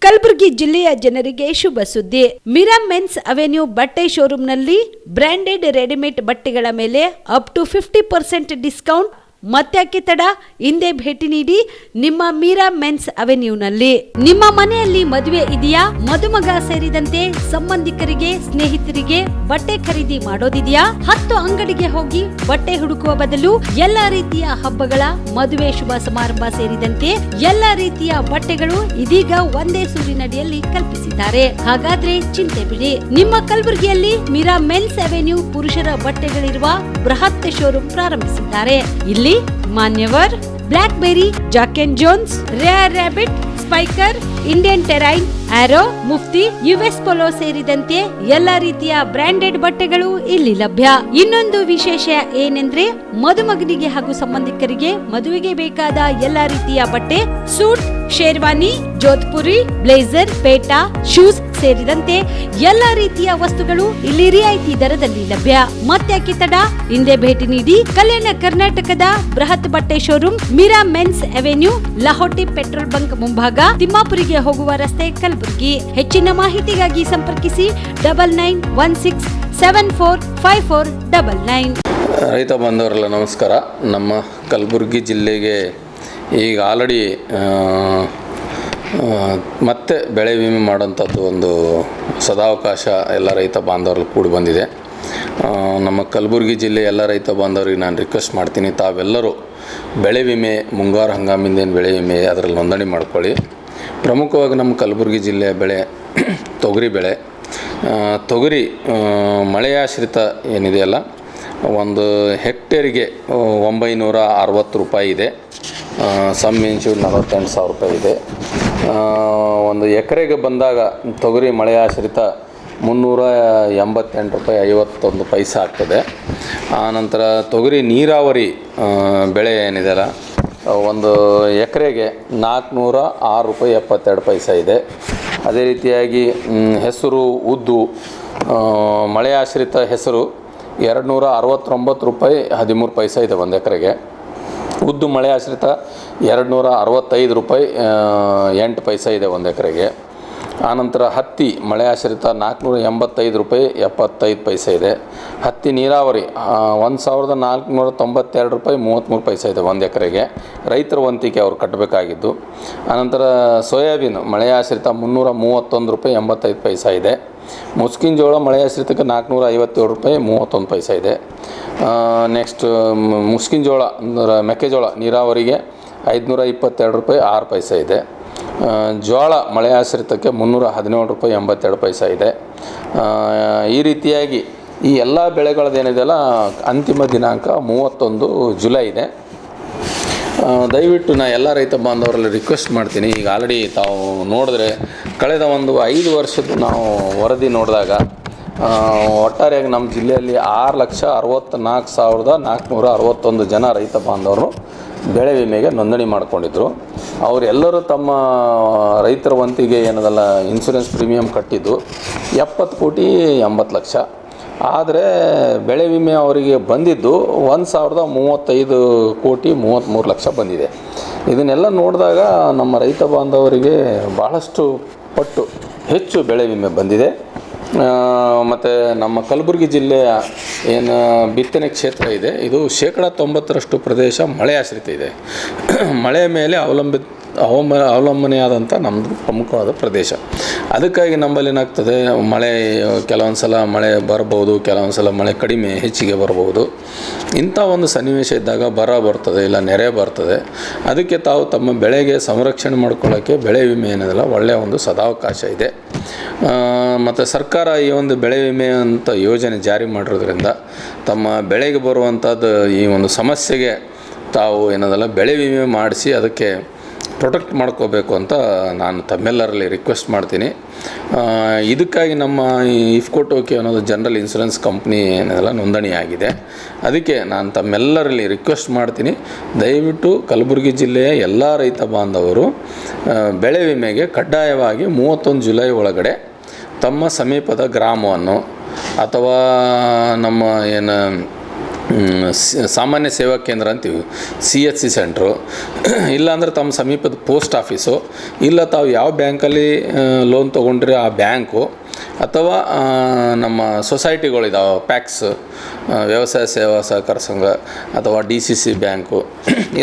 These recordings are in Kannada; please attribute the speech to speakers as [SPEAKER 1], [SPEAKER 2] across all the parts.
[SPEAKER 1] ಕಲಬುರಗಿ ಜಿಲ್ಲೆಯ ಜನರಿಗೆ ಶುಭ ಸುದ್ದಿ. ಮೀರಾ ಮೆನ್ಸ್ ಅವೆನ್ಯೂ ಬಟ್ಟೆ ಶೋರೂಮ್ನಲ್ಲಿ ಬ್ರಾಂಡೆಡ್ ರೆಡಿಮೇಡ್ ಬಟ್ಟೆಗಳ ಮೇಲೆ ಅಪ್ ಟು 50% ಡಿಸ್ಕೌಂಟ್. ಮತ್ತ್ಯಾಕೆ ತಡ? ಹಿಂದೆ ಭೇಟಿ ನೀಡಿ ನಿಮ್ಮ ಮೀರಾ ಮೆನ್ಸ್ ಅವೆನ್ಯೂನಲ್ಲಿ. ನಿಮ್ಮ ಮನೆಯಲ್ಲಿ ಮದುವೆ ಇದೆಯಾ? ಮದುಮಗ ಸೇರಿದಂತೆ ಸಂಬಂಧಿಕರಿಗೆ, ಸ್ನೇಹಿತರಿಗೆ ಬಟ್ಟೆ ಖರೀದಿ ಮಾಡೋದಿದೆಯಾ? 10 ಅಂಗಡಿಗೆ ಹೋಗಿ ಬಟ್ಟೆ ಹುಡುಕುವ ಬದಲು ಎಲ್ಲಾ ರೀತಿಯ ಹಬ್ಬಗಳ, ಮದುವೆ, ಶುಭ ಸಮಾರಂಭ ಸೇರಿದಂತೆ ಎಲ್ಲಾ ರೀತಿಯ ಬಟ್ಟೆಗಳು ಇದೀಗ ಒಂದೇ ಸೂರಿನಡಿಯಲ್ಲಿ ಕಲ್ಪಿಸಿದ್ದಾರೆ. ಹಾಗಾದ್ರೆ ಚಿಂತೆ ಬಿಡಿ. ನಿಮ್ಮ ಕಲಬುರಗಿಯಲ್ಲಿ ಮೀರಾ ಮೆನ್ಸ್ ಅವೆನ್ಯೂ ಪುರುಷರ ಬಟ್ಟೆಗಳಿರುವ ಬೃಹತ್ ಶೋರೂಮ್ ಪ್ರಾರಂಭಿಸಿದ್ದಾರೆ. ಇಲ್ಲಿ Manyavar, Blackberry, Jack and Jones, Rare Rabbit, Spykar, Indian Terrain, Arrow, Mufti, US Polo ಸೇರಿದಂತೆ ಎಲ್ಲಾ ರೀತಿಯ ಬ್ರಾಂಡೆಡ್ ಬಟ್ಟೆಗಳು ಇಲ್ಲಿ ಲಭ್ಯ. ಇನ್ನೊಂದು ವಿಶೇಷ ಏನೆಂದ್ರೆ, ಮದುಮಗನಿಗೆ ಹಾಗೂ ಸಂಬಂಧಿಕರಿಗೆ ಮದುವೆಗೆ ಬೇಕಾದ ಎಲ್ಲಾ ರೀತಿಯ ಬಟ್ಟೆ, ಸೂಟ್, ಶೇರ್ವಾನಿ, ಜೋಧ್ಪುರಿ, ಬ್ಲೇಸರ್, ಪೇಟಾ, ಶೂಸ್ ಸೇರಿದಂತೆ ಎಲ್ಲಾ ರೀತಿಯ ವಸ್ತುಗಳು ಇಲ್ಲಿ ರಿಯಾಯಿತಿ ದರದಲ್ಲಿ ಲಭ್ಯ. ಮತ್ತ್ಯಾಕೆ ತಡ? ಹಿಂದೆ ಭೇಟಿ ನೀಡಿ. ಕಲ್ಯಾಣ ಕರ್ನಾಟಕದ ಬೃಹತ್ ಬಟ್ಟೆ showroom Meera men's avenue, Lahoti petrol bunk ಮುಂಭಾಗ, ತಿಮ್ಮಾಪುರಿಗೆ ಹೋಗುವ ರಸ್ತೆ, ಕಲಬುರಗಿ. ಹೆಚ್ಚಿನ ಮಾಹಿತಿಗಾಗಿ ಸಂಪರ್ಕಿಸಿ 9916745499.
[SPEAKER 2] ರೈತ ಬಾಂಧವರೆಲ್ಲ ನಮಸ್ಕಾರ. ನಮ್ಮ ಕಲಬುರಗಿ ಜಿಲ್ಲೆಗೆ ಈಗ ಆಲ್ರೆಡಿ ಮತ್ತೆ ಬೆಳೆ ವಿಮೆ ಮಾಡೋಂಥದ್ದು ಒಂದು ಸದಾವಕಾಶ ಎಲ್ಲ ರೈತ ಬಾಂಧವರಲ್ಲಿ ಕೂಡಿ ಬಂದಿದೆ. ನಮ್ಮ ಕಲಬುರಗಿ ಜಿಲ್ಲೆ ಎಲ್ಲ ರೈತ ಬಾಂಧವರಿಗೆ ನಾನು ರಿಕ್ವೆಸ್ಟ್ ಮಾಡ್ತೀನಿ, ತಾವೆಲ್ಲರೂ ಬೆಳೆ ವಿಮೆ, ಮುಂಗಾರು ಹಂಗಾಮಿಂದೇನು ಬೆಳೆ ವಿಮೆ ಅದರಲ್ಲಿ ನೋಂದಣಿ ಮಾಡ್ಕೊಳ್ಳಿ. ಪ್ರಮುಖವಾಗಿ ನಮ್ಮ ಕಲಬುರಗಿ ಜಿಲ್ಲೆಯ ಬೆಳೆ ತೊಗರಿ ಬೆಳೆ. ತೊಗರಿ ಮಳೆಯಾಶ್ರಿತ ಏನಿದೆಯಲ್ಲ, ಒಂದು ಹೆಕ್ಟೇರಿಗೆ 960 ರೂಪಾಯಿ ಇದೆ. ಸಮ್ ಇನ್ಶೂರ್ 48,000 ರೂಪಾಯಿ ಇದೆ. ಒಂದು ಎಕರೆಗೆ ಬಂದಾಗ ತೊಗರಿ ಮಳೆಯಾಶ್ರಿತ 388 ರೂಪಾಯಿ 51 ಪೈಸೆ ಆಗ್ತದೆ. ಆನಂತರ ತೊಗರಿ ನೀರಾವರಿ ಬೆಳೆ ಏನಿದೆಯಲ್ಲ, ಒಂದು ಎಕರೆಗೆ 406 ರೂಪಾಯಿ 72 ಪೈಸೆ ಇದೆ. ಅದೇ ರೀತಿಯಾಗಿ ಹೆಸರು, ಉದ್ದು, ಮಳೆಯಾಶ್ರಿತ ಹೆಸರು 269 ರೂಪಾಯಿ 13 ಪೈಸೆ ಇದೆ ಒಂದು ಎಕರೆಗೆ. ಉದ್ದು ಮಳೆ ಆಶ್ರಿತ 265 ರೂಪಾಯಿ 8 ಪೈಸೆ ಇದೆ ಒಂದು ಎಕರೆಗೆ. ಆನಂತರ ಹತ್ತಿ ಮಳೆ ಆಶ್ರಿತ 485 ರೂಪಾಯಿ 75 ಪೈಸೆ ಇದೆ. ಹತ್ತಿ ನೀರಾವರಿ 1492 ರೂಪಾಯಿ 33 ಪೈಸೆ ಇದೆ ಒಂದು ಎಕರೆಗೆ, ರೈತರ ವಂತಿಕೆ ಅವರು ಕಟ್ಟಬೇಕಾಗಿದ್ದು. ಆನಂತರ ಸೋಯಾಬೀನ್ ಮಳೆ ಆಶ್ರಿತ 331 ರೂಪಾಯಿ 85 ಪೈಸೆ ಇದೆ. ಮುಸ್ಕಿನ ಜೋಳ ಮಳೆ ಆಶ್ರಿತಕ್ಕೆ 457 ರೂಪಾಯಿ 31 ಪೈಸೆ ಇದೆ. ನೆಕ್ಸ್ಟ್ ಮುಸ್ಕಿನ ಜೋಳ ಅಂದರೆ ಮೆಕ್ಕೆಜೋಳ ನೀರಾವರಿಗೆ 522 ರೂಪಾಯಿ 6 ಪೈಸೆ ಇದೆ. ಜೋಳ ಮಳೆ ಆಶ್ರಿತಕ್ಕೆ 317 ರೂಪಾಯಿ 82 ಪೈಸೆ ಇದೆ. ಈ ರೀತಿಯಾಗಿ ಈ ಎಲ್ಲ ಬೆಳೆಗಳದ್ದೇನಿದೆಯಲ್ಲ, ಅಂತಿಮ ದಿನಾಂಕ 31 ಜುಲೈ ಇದೆ. ದಯವಿಟ್ಟು ನಾನು ಎಲ್ಲ ರೈತ ಬಾಂಧವರಲ್ಲಿ ರಿಕ್ವೆಸ್ಟ್ ಮಾಡ್ತೀನಿ. ಈಗ ಆಲ್ರೆಡಿ ತಾವು ನೋಡಿದ್ರೆ ಕಳೆದ ಒಂದು 5 ವರ್ಷದ ನಾವು ವರದಿ ನೋಡಿದಾಗ ಒಟ್ಟಾರೆಯಾಗಿ ನಮ್ಮ ಜಿಲ್ಲೆಯಲ್ಲಿ 6,64,461 ಜನ ರೈತ ಬಾಂಧವರು ಬೆಳೆ ವಿಮೆಗೆ ನೋಂದಣಿ ಮಾಡಿಕೊಂಡಿದ್ರು. ಅವರೆಲ್ಲರೂ ತಮ್ಮ ರೈತರ ವಂತಿಗೆ ಏನದಲ್ಲ ಇನ್ಶೂರೆನ್ಸ್ ಪ್ರೀಮಿಯಂ ಕಟ್ಟಿದ್ದು 70,80,00,000. ಆದರೆ ಬೆಳೆ ವಿಮೆ ಅವರಿಗೆ ಬಂದಿದ್ದು 1,035,33,00,000 ಬಂದಿದೆ. ಇದನ್ನೆಲ್ಲ ನೋಡಿದಾಗ ನಮ್ಮ ರೈತ ಬಾಂಧವರಿಗೆ ಬಹಳಷ್ಟು ಪಟ್ಟು ಹೆಚ್ಚು ಬೆಳೆ ವಿಮೆ ಬಂದಿದೆ. ಮತ್ತು ನಮ್ಮ ಕಲಬುರಗಿ ಜಿಲ್ಲೆಯ ಏನು ಬಿತ್ತನೆ ಕ್ಷೇತ್ರ ಇದೆ, ಇದು 90% ಪ್ರದೇಶ ಮಳೆ ಆಶ್ರಿತ ಇದೆ. ಮಳೆಯ ಮೇಲೆ ಅವಲಂಬನೆಯಾದಂಥ ನಮ್ಮದು ಪ್ರಮುಖವಾದ ಪ್ರದೇಶ. ಅದಕ್ಕಾಗಿ ನಮ್ಮಲ್ಲಿ ಏನಾಗ್ತದೆ, ಮಳೆ ಕೆಲವೊಂದು ಸಲ ಮಳೆ ಬರ್ಬೋದು, ಕೆಲವೊಂದು ಸಲ ಮಳೆ ಕಡಿಮೆ ಹೆಚ್ಚಿಗೆ ಬರ್ಬೋದು. ಇಂಥ ಒಂದು ಸನ್ನಿವೇಶ ಇದ್ದಾಗ ಬರ ಬರ್ತದೆ, ಇಲ್ಲ ನೆರೆ ಬರ್ತದೆ. ಅದಕ್ಕೆ ತಾವು ತಮ್ಮ ಬೆಳೆಗೆ ಸಂರಕ್ಷಣೆ ಮಾಡ್ಕೊಳ್ಳೋಕ್ಕೆ ಬೆಳೆ ವಿಮೆ ಏನಿದೆಯಲ್ಲ ಒಳ್ಳೆಯ ಒಂದು ಸದಾವಕಾಶ ಇದೆ. ಮತ್ತು ಸರ್ಕಾರ ಈ ಒಂದು ಬೆಳೆ ವಿಮೆ ಅಂತ ಯೋಜನೆ ಜಾರಿ ಮಾಡಿರೋದ್ರಿಂದ ತಮ್ಮ ಬೆಳೆಗೆ ಬರುವಂಥದ್ದು ಈ ಒಂದು ಸಮಸ್ಯೆಗೆ ತಾವು ಏನದಲ್ಲ ಬೆಳೆ ವಿಮೆ ಮಾಡಿಸಿ ಅದಕ್ಕೆ ಪ್ರೊಟೆಕ್ಟ್ ಮಾಡ್ಕೋಬೇಕು ಅಂತ ನಾನು ತಮ್ಮೆಲ್ಲರಲ್ಲಿ ರಿಕ್ವೆಸ್ಟ್ ಮಾಡ್ತೀನಿ. ಇದಕ್ಕಾಗಿ ನಮ್ಮ ಈ ಇಫ್ಕೋ ಟೋಕಿಯೋ ಅನ್ನೋದು ಜನರಲ್ ಇನ್ಶೂರೆನ್ಸ್ ಕಂಪ್ನಿ ಏನೆಲ್ಲ ನೋಂದಣಿ ಆಗಿದೆ. ಅದಕ್ಕೆ ನಾನು ತಮ್ಮೆಲ್ಲರಲ್ಲಿ ರಿಕ್ವೆಸ್ಟ್ ಮಾಡ್ತೀನಿ, ದಯವಿಟ್ಟು ಕಲಬುರಗಿ ಜಿಲ್ಲೆಯ ಎಲ್ಲ ರೈತ ಬಾಂಧವರು ಬೆಳೆ ವಿಮೆಗೆ ಕಡ್ಡಾಯವಾಗಿ 31 ಜುಲೈ ಒಳಗಡೆ ತಮ್ಮ ಸಮೀಪದ ಗ್ರಾಮವನ್ನು ಅಥವಾ ನಮ್ಮ ಏನು ಸಾಮಾನ್ಯ ಸೇವಾ ಕೇಂದ್ರ ಅಂತೀವಿ, CHC ಸೆಂಟ್ರು, ಇಲ್ಲಾಂದರೆ ತಮ್ಮ ಸಮೀಪದ ಪೋಸ್ಟ್ ಆಫೀಸು, ಇಲ್ಲ ತಾವು ಯಾವ ಬ್ಯಾಂಕಲ್ಲಿ ಲೋನ್ ತೊಗೊಂಡ್ರೆ ಆ ಬ್ಯಾಂಕು, ಅಥವಾ ನಮ್ಮ ಸೊಸೈಟಿಗಳಿದಾವೆ, ಪ್ಯಾಕ್ಸ್ ವ್ಯವಸಾಯ ಸೇವಾ ಸಹಕಾರ ಸಂಘ, ಅಥವಾ DCC ಬ್ಯಾಂಕು,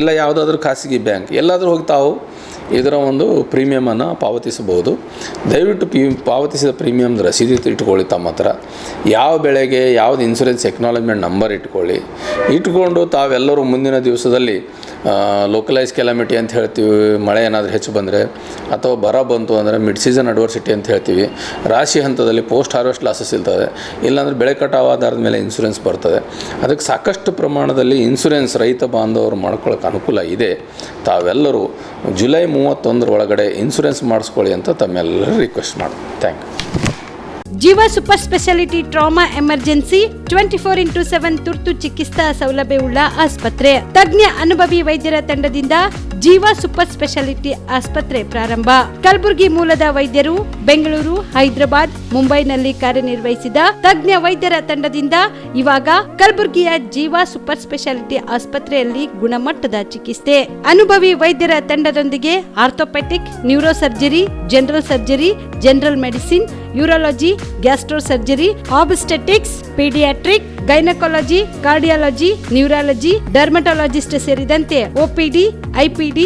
[SPEAKER 2] ಇಲ್ಲ ಯಾವುದಾದ್ರೂ ಖಾಸಗಿ ಬ್ಯಾಂಕ್, ಎಲ್ಲಾದರೂ ಹೋಗಿ ತಾವು ಇದರ ಒಂದು ಪ್ರೀಮಿಯಮನ್ನು ಪಾವತಿಸಬಹುದು. ದಯವಿಟ್ಟು ಪಾವತಿಸಿದ ಪ್ರೀಮಿಯಮ್ದು ರಸೀದಿ ಇಟ್ಕೊಳ್ಳಿ ತಮ್ಮ ಹತ್ರ. ಯಾವ ಬೆಳೆಗೆ ಯಾವ್ದು ಇನ್ಸೂರೆನ್ಸ್ ಎಕ್ನಾಲಜ್ಮೆಂಟ್ ನಂಬರ್ ಇಟ್ಕೊಂಡು ತಾವೆಲ್ಲರೂ ಮುಂದಿನ ದಿವಸದಲ್ಲಿ ಲೋಕಲೈಸ್ ಕೆಲಾಮಿಟಿ ಅಂತ ಹೇಳ್ತೀವಿ, ಮಳೆ ಏನಾದರೂ ಹೆಚ್ಚು ಬಂದರೆ ಅಥವಾ ಬರ ಬಂತು ಅಂದರೆ ಮಿಡ್ ಸೀಸನ್ ಅಡ್ವರ್ಸಿಟಿ ಅಂತ ಹೇಳ್ತೀವಿ, ರಾಶಿ ಹಂತದಲ್ಲಿ ಪೋಸ್ಟ್ ಹಾರ್ವೆಸ್ಟ್ ಲಾಸಸ್ ಇರ್ತದೆ, ಇಲ್ಲಾಂದರೆ ಬೆಳೆ ಕಟಾವು ಆಧಾರದ ಮೇಲೆ ಇನ್ಸೂರೆನ್ಸ್ ಬರ್ತದೆ. ಅದಕ್ಕೆ ಸಾಕಷ್ಟು ಪ್ರಮಾಣದಲ್ಲಿ ಇನ್ಸೂರೆನ್ಸ್ ರೈತ ಬಾಂಧವರು ಮಾಡ್ಕೊಳ್ಳೋಕೆ ಅನುಕೂಲ ಇದೆ. ತಾವೆಲ್ಲರೂ ಜುಲೈ 31 ಒಳಗಡೆ ಇನ್ಸೂರೆನ್ಸ್ ಮಾಡಿಸ್ಕೊಳ್ಳಿ ಅಂತ ತಮ್ಮೆಲ್ಲರೂ ರಿಕ್ವೆಸ್ಟ್ ಮಾಡ್ತೀನಿ. Thank you.
[SPEAKER 1] Jeeva super speciality trauma emergency 24x7 ತುರ್ತು ಚಿಕಿತ್ಸಾ ಸೌಲಭ್ಯವುಳ್ಳ ಆಸ್ಪತ್ರೆ. ತಜ್ಞ ಅನುಭವಿ ವೈದ್ಯರ ತಂಡದಿಂದ ಜೀವ ಸೂಪರ್ ಸ್ಪೆಷಾಲಿಟಿ ಆಸ್ಪತ್ರೆ ಪ್ರಾರಂಭ. ಕಲಬುರಗಿ ಮೂಲದ ವೈದ್ಯರು ಬೆಂಗಳೂರು, ಹೈದರಾಬಾದ್, ಮುಂಬೈನಲ್ಲಿ ಕಾರ್ಯನಿರ್ವಹಿಸಿದ ತಜ್ಞ ವೈದ್ಯರ ತಂಡದಿಂದ ಇವಾಗ ಕಲಬುರಗಿಯ ಜೀವ ಸೂಪರ್ ಸ್ಪೆಷಾಲಿಟಿ ಆಸ್ಪತ್ರೆಯಲ್ಲಿ ಗುಣಮಟ್ಟದ ಚಿಕಿತ್ಸೆ. ಅನುಭವಿ ವೈದ್ಯರ ತಂಡದೊಂದಿಗೆ orthopaedic, neuro surgery, general surgery, general medicine, urology, gastro surgery, obstetrics, paediatric, gynaecology, cardiology, neurology, dermatologist ಸೇರಿದಂತೆ OPD, IPD,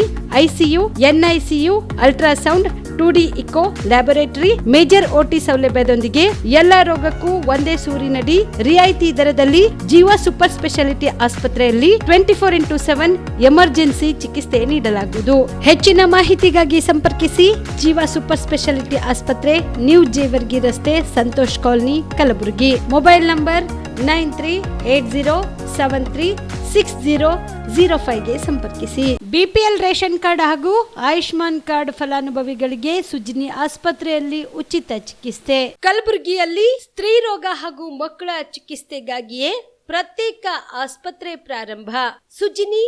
[SPEAKER 1] ICU, NICU, ultrasound, 2D echo, laboratory, major OT ಸೌಲಭ್ಯದೊಂದಿಗೆ ಎಲ್ಲಾ ರೋಗಕ್ಕೂ ಒಂದೇ ಸೂರಿನಡಿ ರಿಯಾಯಿತಿ ದರದಲ್ಲಿ ಜೀವ ಸೂಪರ್ ಸ್ಪೆಷಾಲಿಟಿ ಆಸ್ಪತ್ರೆಯಲ್ಲಿ 24x7 ಎಮರ್ಜೆನ್ಸಿ ಚಿಕಿತ್ಸೆ ನೀಡಲಾಗುವುದು. ಹೆಚ್ಚಿನ ಮಾಹಿತಿಗಾಗಿ ಸಂಪರ್ಕಿಸಿ ಜೀವ ಸೂಪರ್ ಸ್ಪೆಷಾಲಿಟಿ ಆಸ್ಪತ್ರೆ, ನ್ಯೂ ಜೇವರ್ಗಿ ರಸ್ತೆ, Santosh colony, Kalaburagi. Mobile number 9380736005ಗೆ ಸಂಪರ್ಕಿಸಿ. BPL ರೇಷನ್ ಕಾರ್ಡ್ ಹಾಗೂ ಆಯುಷ್ಮಾನ್ ಕಾರ್ಡ್ ಫಲಾನುಭವಿಗಳಿಗೆ ಸುಜಿನಿ ಆಸ್ಪತ್ರೆಯಲ್ಲಿ ಉಚಿತ ಚಿಕಿತ್ಸೆ. ಕಲಬುರಗಿಯಲ್ಲಿ ಸ್ತ್ರೀ ರೋಗ ಹಾಗೂ ಮಕ್ಕಳ ಚಿಕಿತ್ಸೆಗಾಗಿಯೇ ಪ್ರತ್ಯೇಕ ಆಸ್ಪತ್ರೆ ಪ್ರಾರಂಭ. ಸುಜಿನಿ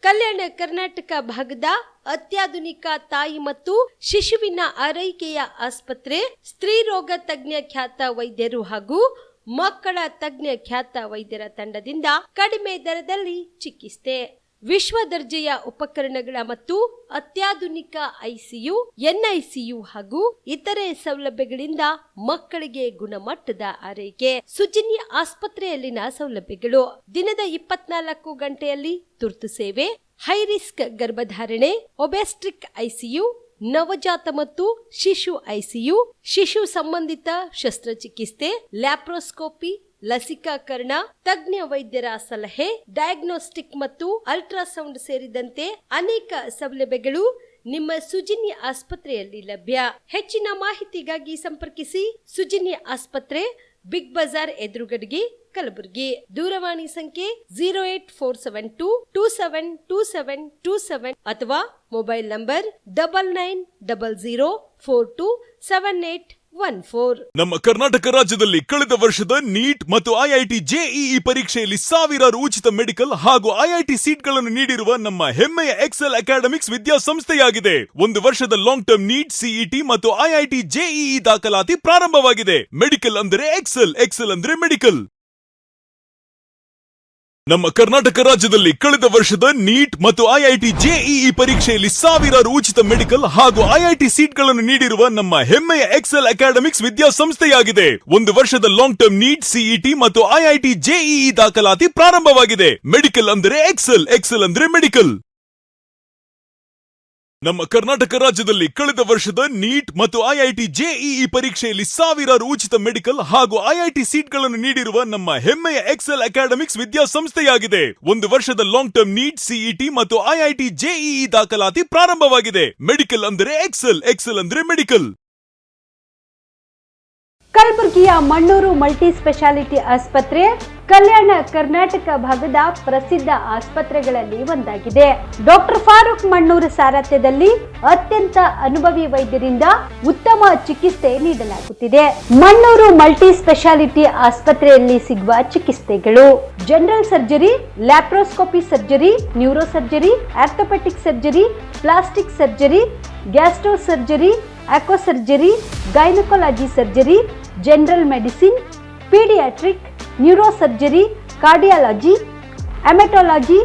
[SPEAKER 1] ಕಲ್ಯಾಣ ಕರ್ನಾಟಕ ಭಾಗದ ಅತ್ಯಾಧುನಿಕ ತಾಯಿ ಮತ್ತು ಶಿಶುವಿನ ಆರೈಕೆಯ ಆಸ್ಪತ್ರೆ. ಸ್ತ್ರೀ ರೋಗ ತಜ್ಞ ಖ್ಯಾತ ವೈದ್ಯರು ಹಾಗೂ ಮಕ್ಕಳ ತಜ್ಞ ಖ್ಯಾತ ವೈದ್ಯರ ತಂಡದಿಂದ ಕಡಿಮೆ ದರದಲ್ಲಿ ಚಿಕಿತ್ಸೆ. ವಿಶ್ವ ದರ್ಜೆಯ ಉಪಕರಣಗಳ ಮತ್ತು ಅತ್ಯಾಧುನಿಕ ICU, NICU ಹಾಗೂ ಇತರೆ ಸೌಲಭ್ಯಗಳಿಂದ ಮಕ್ಕಳಿಗೆ ಗುಣಮಟ್ಟದ ಆರೈಕೆ. ಸುಜಿನಿ ಆಸ್ಪತ್ರೆಯಲ್ಲಿನ ಸೌಲಭ್ಯಗಳು: ದಿನದ 24 ಗಂಟೆಯಲ್ಲಿ ತುರ್ತು ಸೇವೆ, ಹೈ ರಿಸ್ಕ್ ಗರ್ಭಧಾರಣೆ, ಒಬೆಸ್ಟ್ರಿಕ್ ICU, ನವಜಾತ ಮತ್ತು ಶಿಶು ICU, ಶಿಶು ಸಂಬಂಧಿತ ಶಸ್ತ್ರಚಿಕಿತ್ಸೆ, ಲ್ಯಾಪ್ರೋಸ್ಕೋಪಿ, ಲಸಿಕಾಕರಣ, ತಜ್ಞ ವೈದ್ಯರ ಸಲಹೆ, ಡಯಾಗ್ನೋಸ್ಟಿಕ್ ಮತ್ತು ಅಲ್ಟ್ರಾಸೌಂಡ್ ಸೇರಿದಂತೆ ಅನೇಕ ಸೌಲಭ್ಯಗಳು ನಿಮ್ಮ ಸುಜಿನಿ ಆಸ್ಪತ್ರೆಯಲ್ಲಿ ಲಭ್ಯ. ಹೆಚ್ಚಿನ ಮಾಹಿತಿಗಾಗಿ ಸಂಪರ್ಕಿಸಿ ಸುಜಿನಿ ಆಸ್ಪತ್ರೆ, ಬಿಗ್ ಬಜಾರ್ ಎದುರುಗಡೆಗೆ, ಕಲಬುರಗಿ. ದೂರವಾಣಿ ಸಂಖ್ಯೆ 08472272727 ಅಥವಾ ಮೊಬೈಲ್ ನಂಬರ್ 9900427814.
[SPEAKER 3] ನಮ್ಮ ಕರ್ನಾಟಕ ರಾಜ್ಯದಲ್ಲಿ ಕಳೆದ ವರ್ಷದ ನೀಟ್ ಮತ್ತು IIT JEE ಪರೀಕ್ಷೆಯಲ್ಲಿ ಸಾವಿರಾರು ಉಚಿತ ಮೆಡಿಕಲ್ ಹಾಗೂ IIT ಸೀಟ್ಗಳನ್ನು ನೀಡಿರುವ ನಮ್ಮ ಹೆಮ್ಮೆಯ ಎಕ್ಸೆಲ್ ಅಕಾಡೆಮಿಕ್ಸ್ ವಿದ್ಯಾಸಂಸ್ಥೆಯಾಗಿದೆ. ಒಂದು ವರ್ಷದ ಲಾಂಗ್ ಟರ್ಮ್ ನೀಟ್, CET ಮತ್ತು IIT JEE ದಾಖಲಾತಿ ಪ್ರಾರಂಭವಾಗಿದೆ. ಮೆಡಿಕಲ್ ಅಂದರೆ ಎಕ್ಸೆಲ್, ಎಕ್ಸೆಲ್ ಅಂದ್ರೆ ಮೆಡಿಕಲ್. ನಮ್ಮ ಕರ್ನಾಟಕ ರಾಜ್ಯದಲ್ಲಿ ಕಳೆದ ವರ್ಷದ ನೀಟ್ ಮತ್ತು IIT JEE ಪರೀಕ್ಷೆಯಲ್ಲಿ ಸಾವಿರಾರು ಉಚಿತ ಮೆಡಿಕಲ್ ಹಾಗೂ IIT ಸೀಟ್ಗಳನ್ನು ನೀಡಿರುವ ನಮ್ಮ ಹೆಮ್ಮೆಯ ಎಕ್ಸೆಲ್ ಅಕಾಡೆಮಿಕ್ಸ್ ವಿದ್ಯಾಸಂಸ್ಥೆಯಾಗಿದೆ. ಒಂದು ವರ್ಷದ ಲಾಂಗ್ ಟರ್ಮ್ ನೀಟ್, CET ಮತ್ತು IIT JEE ದಾಖಲಾತಿ ಪ್ರಾರಂಭವಾಗಿದೆ. ಮೆಡಿಕಲ್ ಅಂದರೆ ಎಕ್ಸೆಲ್, ಎಕ್ಸೆಲ್ ಅಂದ್ರೆ ಮೆಡಿಕಲ್. ನಮ್ಮ ಕರ್ನಾಟಕ ರಾಜ್ಯದಲ್ಲಿ ಕಳೆದ ವರ್ಷದ ನೀಟ್ ಮತ್ತು IIT JEE ಪರೀಕ್ಷೆಯಲ್ಲಿ ಸಾವಿರಾರು ಉಚಿತ ಮೆಡಿಕಲ್ ಹಾಗೂ IIT ಸೀಟ್ಗಳನ್ನು ನೀಡಿರುವ ನಮ್ಮ ಹೆಮ್ಮೆಯ ಎಕ್ಸೆಲ್ ಅಕಾಡೆಮಿಕ್ಸ್ ವಿದ್ಯಾಸಂಸ್ಥೆಯಾಗಿದೆ. ಒಂದು ವರ್ಷದ ಲಾಂಗ್ ಟರ್ಮ್ ನೀಟ್, CET ಮತ್ತು IIT JEE ದಾಖಲಾತಿ ಪ್ರಾರಂಭವಾಗಿದೆ. ಮೆಡಿಕಲ್ ಅಂದರೆ ಎಕ್ಸೆಲ್, ಎಕ್ಸೆಲ್ ಅಂದ್ರೆ ಮೆಡಿಕಲ್.
[SPEAKER 1] ಕಲಬುರಗಿಯ ಮಣ್ಣೂರು ಮಲ್ಟಿ ಸ್ಪೆಷಾಲಿಟಿ ಆಸ್ಪತ್ರೆ ಕಲ್ಯಾಣ ಕರ್ನಾಟಕ ಭಾಗದ ಪ್ರಸಿದ್ಧ ಆಸ್ಪತ್ರೆಗಳಲ್ಲಿ ಒಂದಾಗಿದೆ. ಡಾಕ್ಟರ್ ಫಾರೂಕ್ ಮಣ್ಣೂರು ಸಾರಥ್ಯದಲ್ಲಿ ಅತ್ಯಂತ ಅನುಭವಿ ವೈದ್ಯರಿಂದ ಉತ್ತಮ ಚಿಕಿತ್ಸೆ ನೀಡಲಾಗುತ್ತಿದೆ. ಮಣ್ಣೂರು ಮಲ್ಟಿ ಸ್ಪೆಷಾಲಿಟಿ ಆಸ್ಪತ್ರೆಯಲ್ಲಿ ಸಿಗುವ ಚಿಕಿತ್ಸೆಗಳು: general surgery, laparoscopy surgery, neuro surgery, orthopaedic surgery, plastic surgery, gastro surgery, ಆಕ್ವಾ surgery, gynaecology surgery, general medicine, paediatric, neuro surgery, cardiology, haematology,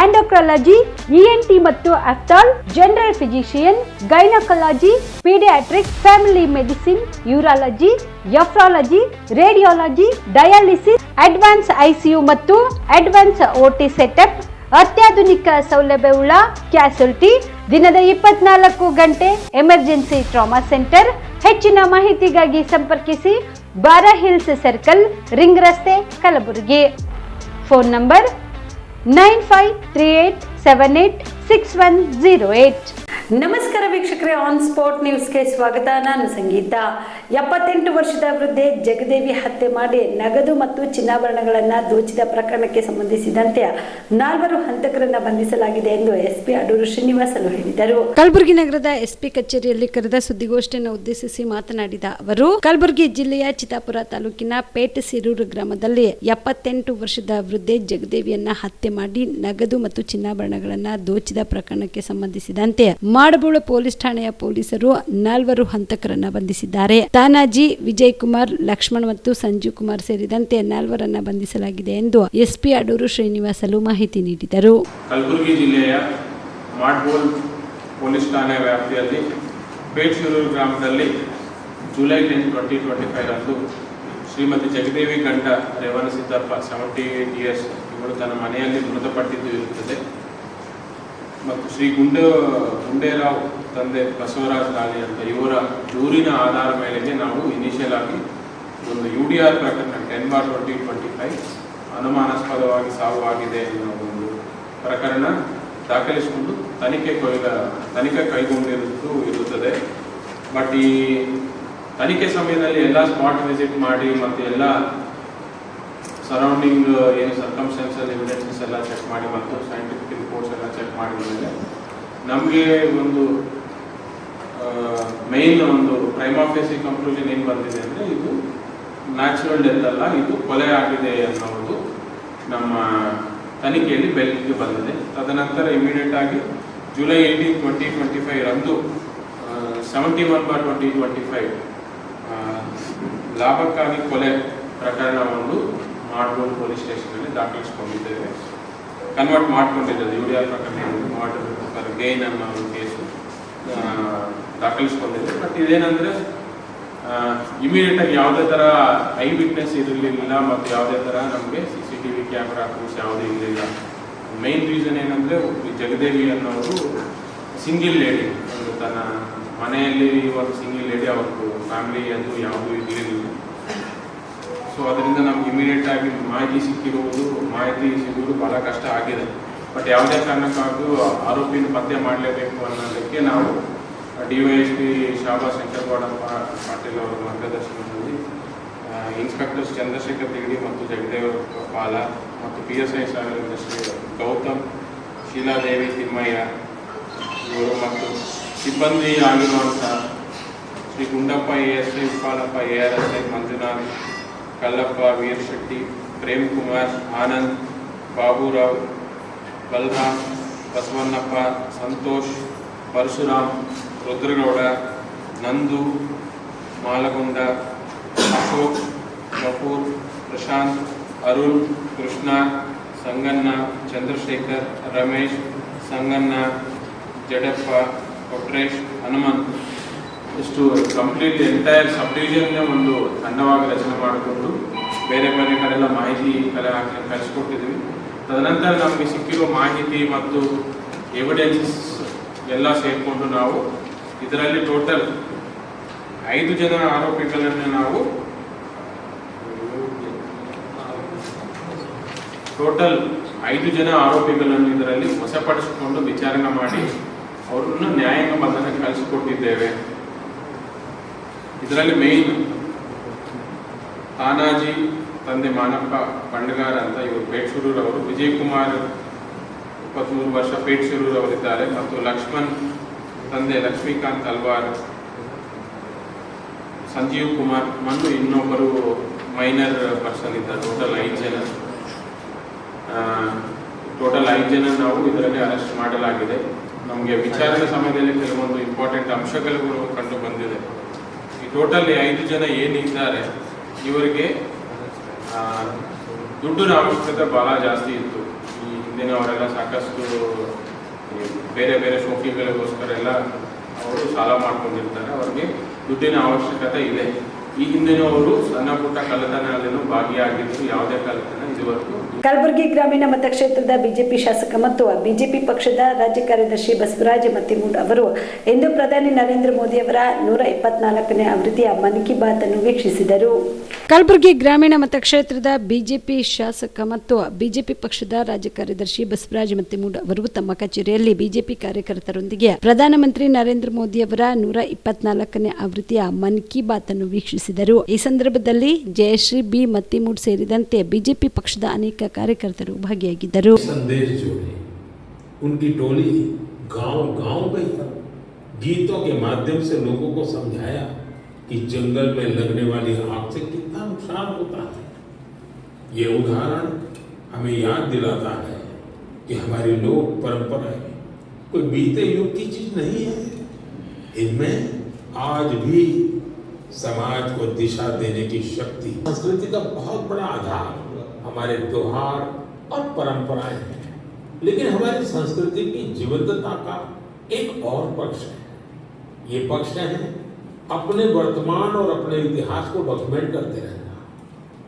[SPEAKER 1] endocrinology, ENT ಮತ್ತು ophthal, general physician, gynaecology, paediatrics, family medicine, urology, nephrology, radiology, dialysis, advance ICU ಮತ್ತು ಅಡ್ವಾನ್ಸ್ OT ಸೆಟಪ್, ಅತ್ಯಾಧುನಿಕ ಸೌಲಭ್ಯವುಳ್ಳ ಕ್ಯಾಸುಲಿಟಿ, ದಿನದ 24 ಗಂಟೆ ಎಮರ್ಜೆನ್ಸಿ ಟ್ರಾಮಾ ಸೆಂಟರ್. ಹೆಚ್ಚಿನ ಮಾಹಿತಿಗಾಗಿ ಸಂಪರ್ಕಿಸಿ ಬಾರಾ ಹಿಲ್ಸ್ ಸರ್ಕಲ್, ರಿಂಗ್ ರಸ್ತೆ, ಕಲಬುರಗಿ. Phone number 9538786108. ನಮಸ್ಕಾರ ವೀಕ್ಷಕರೇ, ಆನ್ ಸ್ಪಾಟ್ ನ್ಯೂಸ್ಗೆ ಸ್ವಾಗತ. ನಾನು ಸಂಗೀತ. 78 ವರ್ಷದ ವೃದ್ಧೆ ಜಗದೇವಿ ಹತ್ಯೆ ಮಾಡಿ ನಗದು ಮತ್ತು ಚಿನ್ನಾಭರಣಗಳನ್ನು ದೋಚಿದ ಪ್ರಕರಣಕ್ಕೆ ಸಂಬಂಧಿಸಿದಂತೆ 4 ಹಂತಕರನ್ನು ಬಂಧಿಸಲಾಗಿದೆ ಎಂದು SP ಅಡೂರು ಶ್ರೀನಿವಾಸಲು ಹೇಳಿದರು. ಕಲಬುರಗಿ ನಗರದ SP ಕಚೇರಿಯಲ್ಲಿ ಕರೆದ ಸುದ್ದಿಗೋಷ್ಠಿಯನ್ನು ಉದ್ದೇಶಿಸಿ ಮಾತನಾಡಿದ ಅವರು, ಕಲಬುರಗಿ ಜಿಲ್ಲೆಯ ಚಿತ್ತಾಪುರ ತಾಲೂಕಿನ ಪೇಟಸಿರೂರು ಗ್ರಾಮದಲ್ಲಿ 78 ವರ್ಷದ ವೃದ್ಧೆ ಜಗದೇವಿಯನ್ನ ಹತ್ಯೆ ಮಾಡಿ ನಗದು ಮತ್ತು ಚಿನ್ನಾಭರಣಗಳನ್ನು ದೋಚಿದ ಪ್ರಕರಣಕ್ಕೆ ಸಂಬಂಧಿಸಿದಂತೆ ಮಾಡಬೋಳು ಪೊಲೀಸ್ ಠಾಣೆಯ ಪೊಲೀಸರು 4 ಹಂತಕರನ್ನ ಬಂಧಿಸಿದ್ದಾರೆ. ತಾನಾಜಿ, ವಿಜಯ್ ಕುಮಾರ್, ಲಕ್ಷ್ಮಣ್ ಮತ್ತು ಸಂಜೀವ್ ಕುಮಾರ್ ಸೇರಿದಂತೆ 4ರನ್ನ ಬಂಧಿಸಲಾಗಿದೆ ಎಂದು SP ಅಡೂರು ಶ್ರೀನಿವಾಸಲು ಮಾಹಿತಿ ನೀಡಿದರು.
[SPEAKER 4] ಕಲಬುರಗಿ ಜಿಲ್ಲೆಯ ಮಾಡಬೋಳು ಪೊಲೀಸ್ ಠಾಣೆ ವ್ಯಾಪ್ತಿಯಲ್ಲಿ ಪೇಟಸಿರೂರು ಗ್ರಾಮದಲ್ಲಿ ಜುಲೈ 10, 2025 ರಂದು ಶ್ರೀಮತಿ ಜಗದೇವಿ ಗಂಡ ರೇವಣ ಸಿದ್ದಪ್ಪ 78 ಇಯರ್ಸ್ ಇವರು ತನ್ನ ಮನೆಯಲ್ಲಿ ಮೃತಪಟ್ಟಿದ್ದು ಇರುತ್ತದೆ. ಮತ್ತು ಶ್ರೀ ಗುಂಡೇರಾವ್ ತಂದೆ ಬಸವರಾಜ್ ಲಾಲಿ ಅಂತ ಇವರ ದೂರಿನ ಆಧಾರ ಮೇಲೆಗೆ ನಾವು ಇನಿಷಿಯಲ್ ಆಗಿ ಒಂದು UDR ಪ್ರಕರಣ 10/2025 ಅನುಮಾನಾಸ್ಪದವಾಗಿ ಸಾವಾಗಿದೆ ಅನ್ನೋ ಒಂದು ಪ್ರಕರಣ ದಾಖಲಿಸಿಕೊಂಡು ತನಿಖೆ ಕೈಗೊಂಡಿರುವುದು ಇರುತ್ತದೆ. ಬಟ್ ಈ ತನಿಖೆ ಸಮಯದಲ್ಲಿ ಎಲ್ಲ ಸ್ಪಾಟ್ ವಿಸಿಟ್ ಮಾಡಿ ಮತ್ತು ಎಲ್ಲ ಸರೌಂಡಿಂಗ್ ಏನು ಸರ್ಕಮ್ಸ್ಟೆನ್ಷಿಯಲ್ ಎವಿಡೆನ್ಸಸ್ ಎಲ್ಲ ಚೆಕ್ ಮಾಡಿ ಮತ್ತು ಸೈಂಟಿಫಿಕ್ ರಿಪೋರ್ಟ್ಸ್ ಎಲ್ಲ ಚೆಕ್ ಮಾಡಿದ ಮೇಲೆ ನಮಗೆ ಒಂದು ಮೇನ್ ಒಂದು ಪ್ರೈಮಾ ಫೇಸಿ ಕನ್ಕ್ಲೂಷನ್ ಏನು ಬಂದಿದೆ ಅಂದರೆ ಇದು ನ್ಯಾಚುರಲ್ ಡೆತ್ ಅಲ್ಲ, ಇದು ಕೊಲೆ ಆಗಿದೆ ಅನ್ನೋದು ನಮ್ಮ ತನಿಖೆಯಲ್ಲಿ ಬೆಳಕಿಗೆ ಬಂದಿದೆ. ತದನಂತರ ಇಮಿಡಿಯೇಟ್ ಆಗಿ ಜುಲೈ 18, 2025 ರಂದು 71/2025 ಲಾಭಕ್ಕಾಗಿ ಕೊಲೆ ಪ್ರಕರಣವನ್ನು ಮಾಡಬೋಳು ಪೊಲೀಸ್ ಸ್ಟೇಷನಲ್ಲಿ ದಾಖಲಿಸಿಕೊಂಡಿದ್ದೇವೆ. ಕನ್ವರ್ಟ್ ಮಾಡ್ಕೊಂಡಿದ್ದೇವೆ. UDR ಪ್ರಕರಣ ಗೇನ್ ಅನ್ನೋ ಒಂದು ಕೇಸು ದಾಖಲಿಸ್ಕೊಂಡಿದ್ದೇವೆ. ಬಟ್ ಇದೇನೆಂದರೆ ಇಮಿಡಿಯೇಟಾಗಿ ಯಾವುದೇ ಥರ ಐ ವಿಟ್ನೆಸ್ ಇರಲಿಲ್ಲ ಮತ್ತು ಯಾವುದೇ ಥರ ನಮಗೆ CCTV ಕ್ಯಾಮ್ರಾ ಪ್ರೂಫ್ಸ್ ಯಾವುದೇ ಇರಲಿಲ್ಲ. ಮೇನ್ ರೀಸನ್ ಏನಂದರೆ ಜಗದೇವಿ ಅನ್ನೋರು ಸಿಂಗಿಲ್ ಲೇಡಿ, ಒಂದು ತನ್ನ ಮನೆಯಲ್ಲಿ ಒಂದು ಸಿಂಗಿಲ್ ಲೇಡಿ, ಅವ್ರದ್ದು ಫ್ಯಾಮಿಲಿ ಅದು ಯಾವುದೂ ಇರಲಿಲ್ಲ. ಸೊ ಅದರಿಂದ ನಮ್ಗೆ ಇಮಿಡಿಯೇಟ್ ಆಗಿ ಮಾಹಿತಿ ಸಿಗುವುದು ಭಾಳ ಕಷ್ಟ ಆಗಿದೆ. ಬಟ್ ಯಾವುದೇ ಕಾರಣಕ್ಕಾಗೂ ಆರೋಪಿನ ಪತ್ತೆ ಮಾಡಲೇಬೇಕು ಅನ್ನೋದಕ್ಕೆ ನಾವು DYSP ಶಾಬಾಸ್ ಶಂಕರಗೌಡಪ್ಪ ಪಾಟೀಲ್ ಅವರ ಮಾರ್ಗದರ್ಶನದಲ್ಲಿ ಇನ್ಸ್ಪೆಕ್ಟರ್ಸ್ ಚಂದ್ರಶೇಖರ್ ತಿಗಡಿ ಮತ್ತು ಜಗದೇವ ಪಾಲ ಮತ್ತು PSI ಶ್ರೀ ಗೌತಮ್, ಶೀಲಾದೇವಿ ತಿಮ್ಮಯ್ಯ ಇವರು ಮತ್ತು ಸಿಬ್ಬಂದಿ ಆಗಿರುವಂಥ ಶ್ರೀ ಗುಂಡಪ್ಪ ASI, ಉಪ್ಪಾಲಪ್ಪ ARSI, ಮಂಜುನಾಥ್, ಕಲ್ಲಪ್ಪ, ವೀರ್ ಶೆಟ್ಟಿ, ಪ್ರೇಮ್ ಕುಮಾರ್, ಆನಂದ್, ಬಾಬುರಾವ್, ಬಲರಾಮ್, ಬಸವಣ್ಣಪ್ಪ, ಸಂತೋಷ್, ಪರಶುರಾಮ್, ರುದ್ರಗೌಡ, ನಂದು, ಮಾಲಗೊಂಡ, ಅಶೋಕ್, ಕಪೂರ್, ಪ್ರಶಾಂತ್, ಅರುಣ್, ಕೃಷ್ಣ, ಸಂಗಣ್ಣ, ಚಂದ್ರಶೇಖರ್, ರಮೇಶ್, ಸಂಗಣ್ಣ, ಜಡಪ್ಪ, ಕೊಟ್ರೇಶ್, ಹನುಮಂತ್ ಇಷ್ಟು ಕಂಪ್ಲೀಟ್ ಎಂಟೈರ್ ಸಬ್ ಡಿವಿಷನ್ನೇ ಒಂದು ತಂಡವಾಗಿ ರಚನೆ ಮಾಡಿಕೊಂಡು ಬೇರೆ ಬೇರೆ ಕಡೆಲ್ಲ ಮಾಹಿತಿ ಕಳಿಸ್ಕೊಟ್ಟಿದ್ವಿ. ತದನಂತರ ನಮಗೆ ಸಿಕ್ಕಿರೋ ಮಾಹಿತಿ ಮತ್ತು ಎವಿಡೆನ್ಸಸ್ ಎಲ್ಲ ಸೇರಿಕೊಂಡು ನಾವು ಇದರಲ್ಲಿ ಟೋಟಲ್ 5 ಜನ ಆರೋಪಿಗಳನ್ನು ಇದರಲ್ಲಿ ವಶಪಡಿಸಿಕೊಂಡು ವಿಚಾರಣೆ ಮಾಡಿ ಅವರನ್ನು ನ್ಯಾಯಾಂಗ ಬಂಧನಕ್ಕೆ ಕಳಿಸಿಕೊಟ್ಟಿದ್ದೇವೆ. ಇದರಲ್ಲಿ ಮೇನ್ ತಾನಾಜಿ ತಂದೆ ಮಾನಪ್ಪ ಬಂಡಗಾರ ಅಂತ ಇವರು ಪೇಟಸಿರೂರು ಅವರು, ವಿಜಯ್ ಕುಮಾರ್ 23 ವರ್ಷ ಪೇಟಸಿರೂರು ಅವರಿದ್ದಾರೆ, ಮತ್ತು ಲಕ್ಷ್ಮಣ್ ತಂದೆ ಲಕ್ಷ್ಮೀಕಾಂತ್ ಅಲ್ವಾರ್, ಸಂಜೀವ್ ಕುಮಾರ್ ಮತ್ತು ಇನ್ನೊಬ್ಬರು ಮೈನರ್ ಪರ್ಸನ್ ಇದ್ದಾರೆ. ಟೋಟಲ್ 5 ಜನ ನಾವು ಇದರಲ್ಲಿ ಅರೆಸ್ಟ್ ಮಾಡಲಾಗಿದೆ. ನಮಗೆ ವಿಚಾರಣೆ ಸಮಯದಲ್ಲಿ ಕೆಲವೊಂದು ಇಂಪಾರ್ಟೆಂಟ್ ಅಂಶಗಳು ಕಂಡು ಬಂದಿದೆ. ಈ ಟೋಟಲ್ 5 ಜನ ಏನಿದ್ದಾರೆ ಇವರಿಗೆ ದುಡ್ಡಿನ ಅವಶ್ಯಕತೆ ಭಾಳ ಜಾಸ್ತಿ ಇತ್ತು. ಹಿಂದಿನವರೆಲ್ಲ ಸಾಕಷ್ಟು ಬೇರೆ ಬೇರೆ ಶೋಕಿಗಳಿಗೋಸ್ಕರ ಎಲ್ಲ ಅವರು ಸಾಲ ಮಾಡ್ಕೊಂಡಿರ್ತಾರೆ. ಅವ್ರಿಗೆ ದುಡ್ಡಿನ ಅವಶ್ಯಕತೆ ಇದೆ. ಈ ಹಿಂದಿನವರು ಸಣ್ಣ ಪುಟ್ಟ ಕಳ್ಳತನಗಳಲ್ಲೂ ಭಾಗಿಯಾಗಿದ್ದು ಯಾವುದೇ ಕಳ್ಳತನ ಇದುವರೆಗೂ.
[SPEAKER 1] ಕಲಬುರಗಿ ಗ್ರಾಮೀಣ ಮತಕ್ಷೇತ್ರದ ಬಿಜೆಪಿ ಶಾಸಕ ಮತ್ತು ಬಿಜೆಪಿ ಪಕ್ಷದ ರಾಜ್ಯ ಕಾರ್ಯದರ್ಶಿ ಬಸವರಾಜ ಮತ್ತಿಮೂಡ್ ಅವರು ಇಂದು ಪ್ರಧಾನಿ ನರೇಂದ್ರ ಮೋದಿ ಅವರ 124ನೇ ಆವೃತ್ತಿಯ ಮನ್ ಕಿ ಬಾತ್ ಅನ್ನು ವೀಕ್ಷಿಸಿದರು. ಕಲಬುರಗಿ ಗ್ರಾಮೀಣ ಮತಕ್ಷೇತ್ರದ ಬಿಜೆಪಿ ಶಾಸಕ ಮತ್ತು ಬಿಜೆಪಿ ಪಕ್ಷದ ರಾಜ್ಯ ಕಾರ್ಯದರ್ಶಿ ಬಸವರಾಜ ಮತ್ತಿಮೂಡ್ ಅವರು ತಮ್ಮ ಕಚೇರಿಯಲ್ಲಿ ಬಿಜೆಪಿ ಕಾರ್ಯಕರ್ತರೊಂದಿಗೆ ಪ್ರಧಾನಮಂತ್ರಿ ನರೇಂದ್ರ ಮೋದಿ ಅವರ 124ನೇ ಆವೃತ್ತಿಯ ಮನ್ ಕಿ ಬಾತ್ ಅನ್ನು ವೀಕ್ಷಿಸಿದರು. ಈ ಸಂದರ್ಭದಲ್ಲಿ ಜಯಶ್ರೀ ಬಿ ಮತ್ತಿಮೂಡ್ ಸೇರಿದಂತೆ ಬಿಜೆಪಿ ಪಕ್ಷದ ಅನೇಕ ಕಾರ್ಯಕರ್ತರು ಭಾಗಿಯಾಗಿದ್ದರು.
[SPEAKER 5] संदेश जोड़े, उनकी टोली गांव-गांव गई, गीतों के माध्यम से लोगों को समझाया कि जंगल में लगने वाली आग से कितना नुकसान होता है. ये उदाहरण हमें याद दिलाता है कि हमारी लोक परंपराएं कोई बीते युग की चीज नहीं है. इनमें आज भी समाज को दिशा देने की शक्ति, संस्कृति का बहुत बड़ा आधार हमारे त्योहार और परंपराएं हैं. लेकिन हमारी संस्कृति की जीवंतता का एक और पक्ष है. ये पक्ष है अपने वर्तमान और अपने इतिहास को डॉक्यूमेंट करते रहना.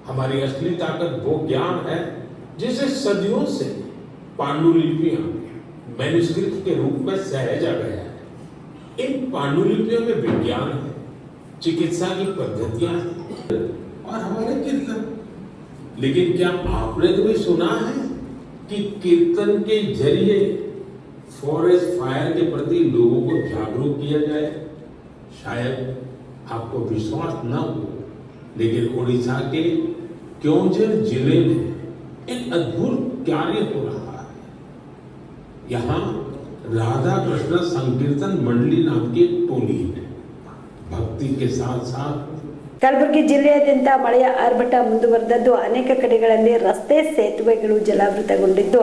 [SPEAKER 5] हमारी असली ताकत वो ज्ञान है जिसे सदियों से पांडुलिपियां मैन्युस्क्रिप्ट के रूप में सहेजा गया है. इन पांडुलिपियों में विज्ञान है, चिकित्सा की पद्धतियां हैं और हमारे कीर्तन. लेकिन क्या आपने कभी सुना है कि कीर्तन के जरिए फॉरेस्ट फायर के प्रति लोगों को जागरूक किया जाए? शायद आपको विश्वास न हो, लेकिन ओडिशा के क्योंझर जिले में एक अद्भुत कार्य हो रहा है. यहाँ राधा कृष्ण संकीर्तन मंडली नाम की एक टोली है. भक्ति के साथ साथ
[SPEAKER 1] ಕಲಬುರಗಿ ಜಿಲ್ಲೆಯಾದ್ಯಂತ ಮಳೆಯ ಆರ್ಭಟ ಮುಂದುವರೆದದ್ದು ಅನೇಕ ಕಡೆಗಳಲ್ಲಿ ರಸ್ತೆ ಸೇತುವೆಗಳು ಜಲಾವೃತಗೊಂಡಿದ್ದು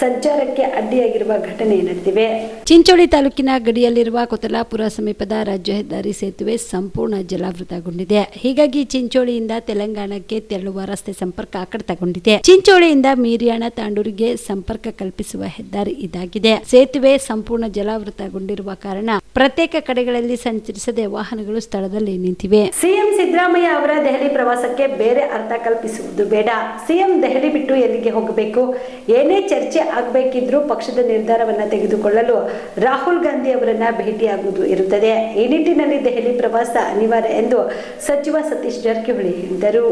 [SPEAKER 1] ಸಂಚಾರಕ್ಕೆ ಅಡ್ಡಿಯಾಗಿರುವ ಘಟನೆ ನಡೆದಿವೆ. ಚಿಂಚೋಳಿ ತಾಲೂಕಿನ ಗಡಿಯಲ್ಲಿರುವ ಕೊತಲಾಪುರ ಸಮೀಪದ ರಾಜ್ಯ ಹೆದ್ದಾರಿ ಸೇತುವೆ ಸಂಪೂರ್ಣ ಜಲಾವೃತಗೊಂಡಿದೆ. ಹೀಗಾಗಿ ಚಿಂಚೋಳಿಯಿಂದ ತೆಲಂಗಾಣಕ್ಕೆ ತೆರಳುವ ರಸ್ತೆ ಸಂಪರ್ಕ ಕಡಿತಗೊಂಡಿದೆ. ಚಿಂಚೋಳಿಯಿಂದ ಮೀರಿಯಾಣ ತಾಂಡೂರಿಗೆ ಸಂಪರ್ಕ ಕಲ್ಪಿಸುವ ಹೆದ್ದಾರಿ ಇದಾಗಿದೆ. ಸೇತುವೆ ಸಂಪೂರ್ಣ ಜಲಾವೃತಗೊಂಡಿರುವ ಕಾರಣ ಪ್ರತ್ಯೇಕ ಕಡೆಗಳಲ್ಲಿ ಸಂಚರಿಸದೆ ವಾಹನಗಳು ಸ್ಥಳದಲ್ಲಿ ನಿಂತಿವೆ. ಸಿಎಂ ಸಿದ್ದರಾಮಯ್ಯ ಅವರ ದೆಹಲಿ ಪ್ರವಾಸಕ್ಕೆ ಬೇರೆ ಅರ್ಥ ಕಲ್ಪಿಸುವುದು ಬೇಡ. ಸಿಎಂ ದೆಹಲಿ ಬಿಟ್ಟು ಎಲ್ಲಿಗೆ ಹೋಗಬೇಕು? ಏನೇ ಚರ್ಚೆ ಆಗಬೇಕಿದ್ರೂ ಪಕ್ಷದ ನಿರ್ಧಾರವನ್ನ ತೆಗೆದುಕೊಳ್ಳಲು ರಾಹುಲ್ ಗಾಂಧಿ ಅವರನ್ನ ಭೇಟಿಯಾಗುವುದು ಇರುತ್ತದೆ. ಈ ನಿಟ್ಟಿನಲ್ಲಿ ದೆಹಲಿ ಪ್ರವಾಸ ಅನಿವಾರ್ಯ ಎಂದು ಸಚಿವ ಸತೀಶ್ ಜಾರಕಿಹೊಳಿ ಹೇಳಿದರು.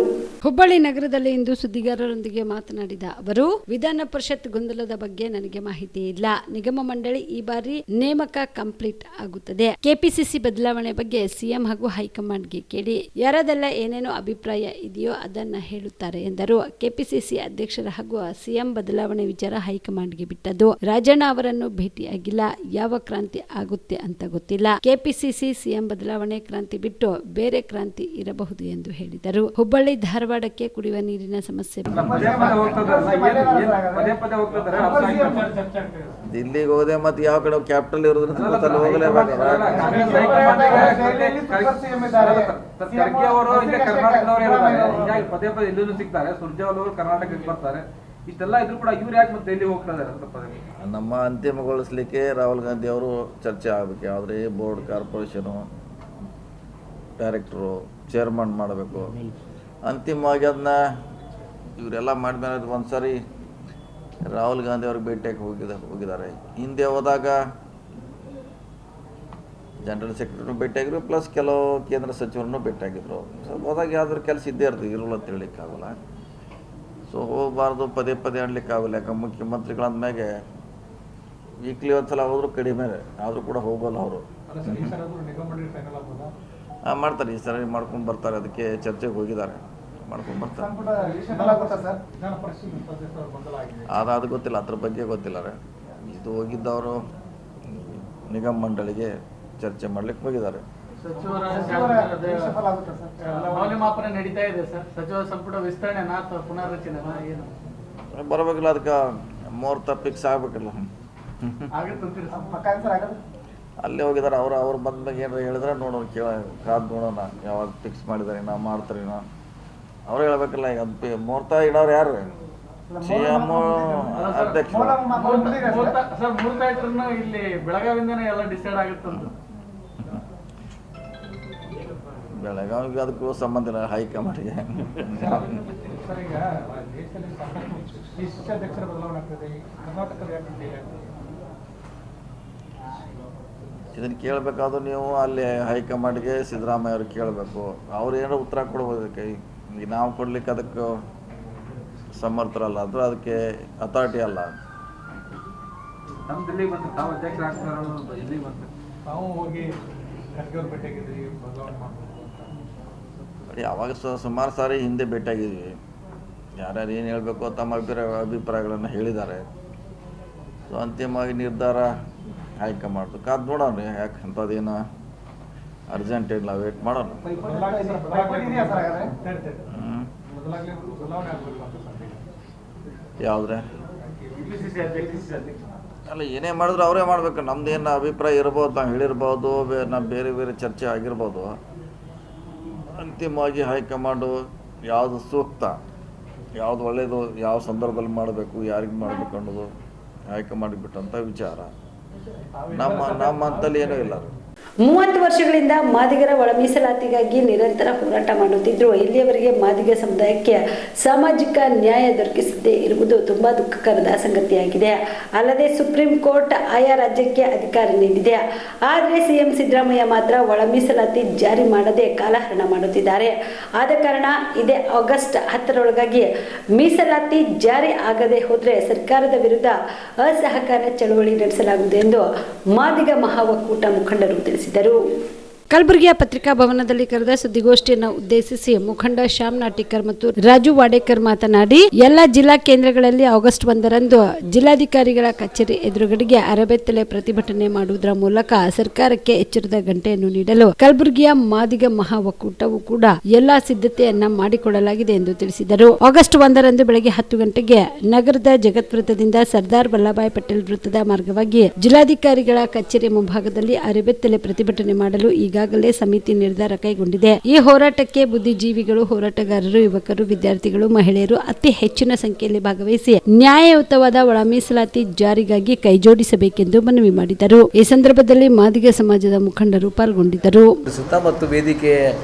[SPEAKER 1] ಹುಬ್ಬಳ್ಳಿ ನಗರದಲ್ಲಿ ಇಂದು ಸುದ್ದಿಗಾರರೊಂದಿಗೆ ಮಾತನಾಡಿದ ಅವರು, ವಿಧಾನ ಪರಿಷತ್ ಗೊಂದಲದ ಬಗ್ಗೆ ನನಗೆ ಮಾಹಿತಿ ಇಲ್ಲ. ನಿಗಮ ಮಂಡಳಿ ಈ ಬಾರಿ ನೇಮಕ ಕಂಪ್ಲೀಟ್ ಆಗುತ್ತದೆ. ಕೆಪಿಸಿಸಿ ಬದಲಾವಣೆ ಬಗ್ಗೆ ಸಿಎಂ ಹಾಗೂ ಹೈಕಮಾಂಡ್ಗೆ ಕೇಳಿ. ಯಾರದೆಲ್ಲ ಏನೇನೋ ಅಭಿಪ್ರಾಯ ಇದೆಯೋ ಅದನ್ನ ಹೇಳುತ್ತಾರೆ ಎಂದರು. ಕೆಪಿಸಿಸಿ ಅಧ್ಯಕ್ಷರ ಹಾಗೂ ಸಿಎಂ ಬದಲಾವಣೆ ವಿಚಾರ ಹೈಕಮಾಂಡ್ಗೆ ಬಿಟ್ಟದ್ದು. ರಾಜಣ್ಣ ಅವರನ್ನು ಭೇಟಿಯಾಗಿಲ್ಲ. ಯಾವ ಕ್ರಾಂತಿ ಆಗುತ್ತೆ ಅಂತ ಗೊತ್ತಿಲ್ಲ. ಕೆಪಿಸಿಸಿ ಸಿಎಂ ಬದಲಾವಣೆ ಕ್ರಾಂತಿ ಬಿಟ್ಟು ಬೇರೆ ಕ್ರಾಂತಿ ಇರಬಹುದು ಎಂದು ಹೇಳಿದರು. ಹುಬ್ಬಳ್ಳಿ ಧಾರವಾಡಕ್ಕೆ ಕುಡಿಯುವ ನೀರಿನ ಸಮಸ್ಯೆ
[SPEAKER 6] ದಿಲ್ಲಿಗೆ ಹೋದೆ ಮತ್ತೆ ಯಾವ ಕಡೆ ಕ್ಯಾಪಿಟಲ್ ಇರೋದ್ರಿಂದ
[SPEAKER 7] ಪದೇ ಪದೇ ಇಲ್ಲೂ ಸಿಗ್ತಾರೆ. ಸುರ್ಜೇವಾಲ ಅವರು ಕರ್ನಾಟಕಕ್ಕೆ ಬರ್ತಾರೆ. ಇಷ್ಟೆಲ್ಲ ಇದ್ರು ಕೂಡ ಇವ್ರು ಯಾಕೆ ಮತ್ತೆ ಡೆಲ್ಲಿ ಹೋಗ್ತಾ ಇದ್ದಾರೆ?
[SPEAKER 6] ನಮ್ಮ ಅಂತಿಮಗೊಳಿಸ್ಲಿಕ್ಕೆ ರಾಹುಲ್ ಗಾಂಧಿ ಅವರು ಚರ್ಚೆ ಆಗಬೇಕು. ಯಾವುದೇ ಬೋರ್ಡ್, ಕಾರ್ಪೊರೇಷನು, ಡೈರೆಕ್ಟ್ರು, ಚೇರ್ಮನ್ ಮಾಡಬೇಕು. ಅಂತಿಮವಾಗಿ ಅದನ್ನ ಇವರೆಲ್ಲ ಮಾಡಿದ್ಮೇಲೆ ಒಂದ್ಸರಿ ರಾಹುಲ್ ಗಾಂಧಿ ಅವ್ರಿಗೆ ಭೇಟಿಯಾಗಿ ಹೋಗಿದ್ದಾರೆ. ಹಿಂದೆ ಹೋದಾಗ ಜನರಲ್ ಸೆಕ್ರೆಟರಿನೂ ಭೇಟಿಯಾಗಿದ್ರು, ಪ್ಲಸ್ ಕೆಲವು ಕೇಂದ್ರ ಸಚಿವರನ್ನು ಭೇಟಿಯಾಗಿದ್ರು. ಸೊ ಹೋದಾಗ ಯಾವ್ದಾದ್ರು ಕೆಲಸ ಇದ್ದೇ ಇರ್ತದೆ, ಇರೋಲ್ಲ ಅಂತ ಹೇಳಲಿಕ್ಕಾಗಲ್ಲ. ಸೊ ಹೋಗಬಾರ್ದು, ಪದೇ ಪದೇ ಆಡಲಿಕ್ಕಾಗಲ್ಲ. ಯಾಕೆ ಮುಖ್ಯಮಂತ್ರಿಗಳಂದ್ಮೇಲೆ ವೀಕ್ಲಿ ಒಂದು ಸಲ ಹೋದ್ರು ಕಡಿಮೆ, ಆದರೂ ಕೂಡ ಹೋಗಲ್ಲ ಅವರು. ಮಾಡ್ತಾರೆ, ಈ ಸರಿ ಮಾಡ್ಕೊಂಡು ಬರ್ತಾರೆ. ಅದಕ್ಕೆ ಚರ್ಚೆಗೆ ಹೋಗಿದ್ದಾರೆ, ಮಾಡ್ಕೊಂಡು ಬರ್ತಾರೆ. ಅದು ಗೊತ್ತಿಲ್ಲ, ಅದ್ರ ಬಗ್ಗೆ ಗೊತ್ತಿಲ್ಲ. ಇದು ಹೋಗಿದ್ದವರು ನಿಗಮ ಮಂಡಳಿಗೆ ಚರ್ಚೆ ಮಾಡ್ಲಿಕ್ಕೆ ಹೋಗಿದ್ದಾರೆ.
[SPEAKER 8] ಮೌಲ್ಯಮಾಪನ ನಡೀತಾ ಇದೆ ಸರ್. ಸಚಿವ ಸಂಪುಟ ವಿಸ್ತರಣೆ ಪುನರ್ರಚನೆ
[SPEAKER 6] ಬರಬೇಕಲ್ಲ, ಅದಕ್ಕೆ ಮುಹೂರ್ತ ಫಿಕ್ಸ್ ಆಗ್ಬೇಕಲ್ಲ. ಅಲ್ಲೇ ಹೋಗಿದ್ದಾರೆ. ಅವ್ರು ಬಂದ್ಮೇಲೆ ಏನಾರ ಹೇಳಿದ್ರೆ ನೋಡೋಣ, ಕಾದು ನೋಡೋಣ ಯಾವಾಗ ಫಿಕ್ಸ್ ಮಾಡಿದ್ದಾರೆ, ನಾವು ಮಾಡ್ತಾರೆ. ಅವ್ರು ಹೇಳ್ಬೇಕಲ್ಲ. ಈಗ ಮುಹೂರ್ತ ಇಡೋರು ಯಾರು? CM ಅಧ್ಯಕ್ಷರು
[SPEAKER 8] ಸರ್ 3 ತಾರೀಕರನ್ನ ಇಲ್ಲಿ ಬೆಳಗಾವಿಂದನೇ ಎಲ್ಲ ಡಿಸೈಡ್ ಆಗುತ್ತಂತ.
[SPEAKER 6] ಬೆಳಗಾವಿಗೆ ಅದಕ್ಕೂ ಸಂಬಂಧ ಇಲ್ಲ, ಹೈಕಮಾಂಡ್ಗೆ.
[SPEAKER 7] ಸರ್ ಈಗ ದೇಶದಲ್ಲಿ ಸಾಕಷ್ಟು ಅಧ್ಯಕ್ಷರ ಬದಲಾವಣೆ ಆಗ್ತದೆ, ಕರ್ನಾಟಕದ
[SPEAKER 6] ಇದನ್ನು ಕೇಳಬೇಕಾದ್ರೂ ನೀವು ಅಲ್ಲಿ ಹೈಕಮಾಂಡ್ಗೆ ಸಿದ್ದರಾಮಯ್ಯ ಅವ್ರಿಗೆ ಕೇಳಬೇಕು. ಅವ್ರು ಏನೋ ಉತ್ತರ ಕೊಡ್ಬೋದು. ಅದಕ್ಕೆ ಈಗ ನಾವು ಕೊಡ್ಲಿಕ್ಕೆ ಅದಕ್ಕೆ ಸಮರ್ಥರಲ್ಲ, ಅಂದ್ರೆ ಅದಕ್ಕೆ ಅಥಾರಿಟಿ ಅಲ್ಲ.
[SPEAKER 7] ನಮ್ಮ ದಿಲ್ಲಿಗೆ ಬಂದು ತಾವು ಅಧ್ಯಕ್ಷರ ಆಗ್ತಾರೆ, ದಿಲ್ಲಿಗೆ ಬಂದು ತಾವು ಹೋಗಿ ಖರ್ಗೆ ಭೇಟಿಯಾಗಿದ್ರಿ, ಬದಲಾವಣೆ ಮಾಡಬೇಕು
[SPEAKER 6] ಅವಾಗ ಸುಮಾರು ಸಾರಿ ಹಿಂದೆ ಭೇಟಿಯಾಗಿದ್ವಿ. ಯಾರ್ಯಾರು ಏನು ಹೇಳಬೇಕು ತಮ್ಮ ಅಭಿಪ್ರಾಯಗಳನ್ನು ಹೇಳಿದ್ದಾರೆ. ಸೊ ಅಂತಿಮವಾಗಿ ನಿರ್ಧಾರ ಹೈಕಮಾಂಡ್ದು ಕಾದು ನೋಡೋಣ. ಯಾಕೆ ಅಂಥದ್ದೇನು ಅರ್ಜೆಂಟ್ ಇಲ್ಲ, ವೇಟ್ ಮಾಡೋಣ. ಯಾವುದ್ರೆ ಅಲ್ಲ, ಏನೇ ಮಾಡಿದ್ರು ಅವರೇ ಮಾಡಬೇಕು. ನಮ್ದೇನು ಅಭಿಪ್ರಾಯ ಇರ್ಬೋದು, ನಾವು ಹೇಳಿರ್ಬೋದು, ನಾವು ಬೇರೆ ಬೇರೆ ಚರ್ಚೆ ಆಗಿರ್ಬೋದು. ಅಂತಿಮವಾಗಿ ಹೈಕಮಾಂಡು ಯಾವುದು ಸೂಕ್ತ, ಯಾವುದು ಒಳ್ಳೆಯದು, ಯಾವ ಸಂದರ್ಭದಲ್ಲಿ ಮಾಡಬೇಕು, ಯಾರಿಗೆ ಮಾಡಬೇಕು ಅನ್ನೋದು ಹೈಕಮಾಂಡ್ಗೆ ಬಿಟ್ಟಂಥ ವಿಚಾರ. ನಮ್ಮ ಹಂತಲ್ಲಿ ಏನೂ ಇಲ್ಲ.
[SPEAKER 1] 30 ವರ್ಷಗಳಿಂದ ಮಾದಿಗರ ಒಳ ಮೀಸಲಾತಿಗಾಗಿ ನಿರಂತರ ಹೋರಾಟ ಮಾಡುತ್ತಿದ್ದರೂ ಇಲ್ಲಿಯವರೆಗೆ ಮಾದಿಗ ಸಮುದಾಯಕ್ಕೆ ಸಾಮಾಜಿಕ ನ್ಯಾಯ ದೊರಕಿಸದೇ ಇರುವುದು ತುಂಬಾ ದುಃಖಕರದ ಸಂಗತಿಯಾಗಿದೆ. ಅಲ್ಲದೆ ಸುಪ್ರೀಂ ಕೋರ್ಟ್ ಆಯಾ ರಾಜ್ಯಕ್ಕೆ ಅಧಿಕಾರ ನೀಡಿದೆ. ಆದರೆ ಸಿಎಂ ಸಿದ್ದರಾಮಯ್ಯ ಮಾತ್ರ ಒಳ ಮೀಸಲಾತಿ ಜಾರಿ ಮಾಡದೆ ಕಾಲಹರಣ ಮಾಡುತ್ತಿದ್ದಾರೆ. ಆದ ಕಾರಣ ಇದೇ ಆಗಸ್ಟ್ 10ರೊಳಗಾಗಿ ಮೀಸಲಾತಿ ಜಾರಿ ಆಗದೆ ಹೋದರೆ ಸರ್ಕಾರದ ವಿರುದ್ಧ ಅಸಹಕಾರ ಚಳವಳಿ ನಡೆಸಲಾಗುವುದು ಎಂದು ಮಾದಿಗ ಮಹಾ ಒಕ್ಕೂಟ ಮುಖಂಡರು ತಿಳಿಸಿದರು. ಕಲಬುರಗಿಯ ಪತ್ರಿಕಾ ಭವನದಲ್ಲಿ ಕರೆದ ಸುದ್ದಿಗೋಷ್ಠಿಯನ್ನು ಉದ್ದೇಶಿಸಿ ಮುಖಂಡ ಶ್ಯಾಮ್ ನಾಟಿಕರ್ ಮತ್ತು ರಾಜು ವಾಡೇಕರ್ ಮಾತನಾಡಿ, ಎಲ್ಲ ಜಿಲ್ಲಾ ಕೇಂದ್ರಗಳಲ್ಲಿ ಆಗಸ್ಟ್ 1ರಂದು ಜಿಲ್ಲಾಧಿಕಾರಿಗಳ ಕಚೇರಿ ಎದುರುಗಡೆಗೆ ಅರಬೆತ್ತಲೆ ಪ್ರತಿಭಟನೆ ಮಾಡುವುದರ ಮೂಲಕ ಸರ್ಕಾರಕ್ಕೆ ಎಚ್ಚರದ ಗಂಟೆಯನ್ನು ನೀಡಲು ಕಲಬುರಗಿಯ ಮಾದಿಗ ಮಹಾ ಒಕ್ಕೂಟವು ಕೂಡ ಎಲ್ಲಾ ಸಿದ್ಧತೆಯನ್ನ ಮಾಡಿಕೊಳ್ಳಲಾಗಿದೆ ಎಂದು ತಿಳಿಸಿದರು. ಆಗಸ್ಟ್ 1ರಂದು ಬೆಳಗ್ಗೆ 10 ಗಂಟೆಗೆ ನಗರದ ಜಗತ್ ವೃತ್ತದಿಂದ ಸರ್ದಾರ್ ವಲ್ಲಭಾಯ್ ಪಟೇಲ್ ವೃತ್ತದ ಮಾರ್ಗವಾಗಿ ಜಿಲ್ಲಾಧಿಕಾರಿಗಳ ಕಚೇರಿ ಮುಂಭಾಗದಲ್ಲಿ ಅರಬೆತ್ತಲೆ ಪ್ರತಿಭಟನೆ ಮಾಡಲು ಈಗಾಗಲೇ ಸಮಿತಿ ನಿರ್ಧಾರ ಕೈಗೊಂಡಿದೆ. ಈ ಹೋರಾಟಕ್ಕೆ ಬುದ್ಧಿಜೀವಿಗಳು, ಹೋರಾಟಗಾರರು, ಯುವಕರು, ವಿದ್ಯಾರ್ಥಿಗಳು, ಮಹಿಳೆಯರು ಅತಿ ಹೆಚ್ಚಿನ ಸಂಖ್ಯೆಯಲ್ಲಿ ಭಾಗವಹಿಸಿ ನ್ಯಾಯಯುತವಾದ ಒಳ ಮೀಸಲಾತಿ ಜಾರಿಗಾಗಿ ಕೈಜೋಡಿಸಬೇಕೆಂದು ಮನವಿ ಮಾಡಿದರು. ಈ ಸಂದರ್ಭದಲ್ಲಿ ಮಾದಿಗ ಸಮಾಜದ ಮುಖಂಡರು ಪಾಲ್ಗೊಂಡಿದ್ದರು.
[SPEAKER 9] ಮತ್ತು ವೇದಿಕೆ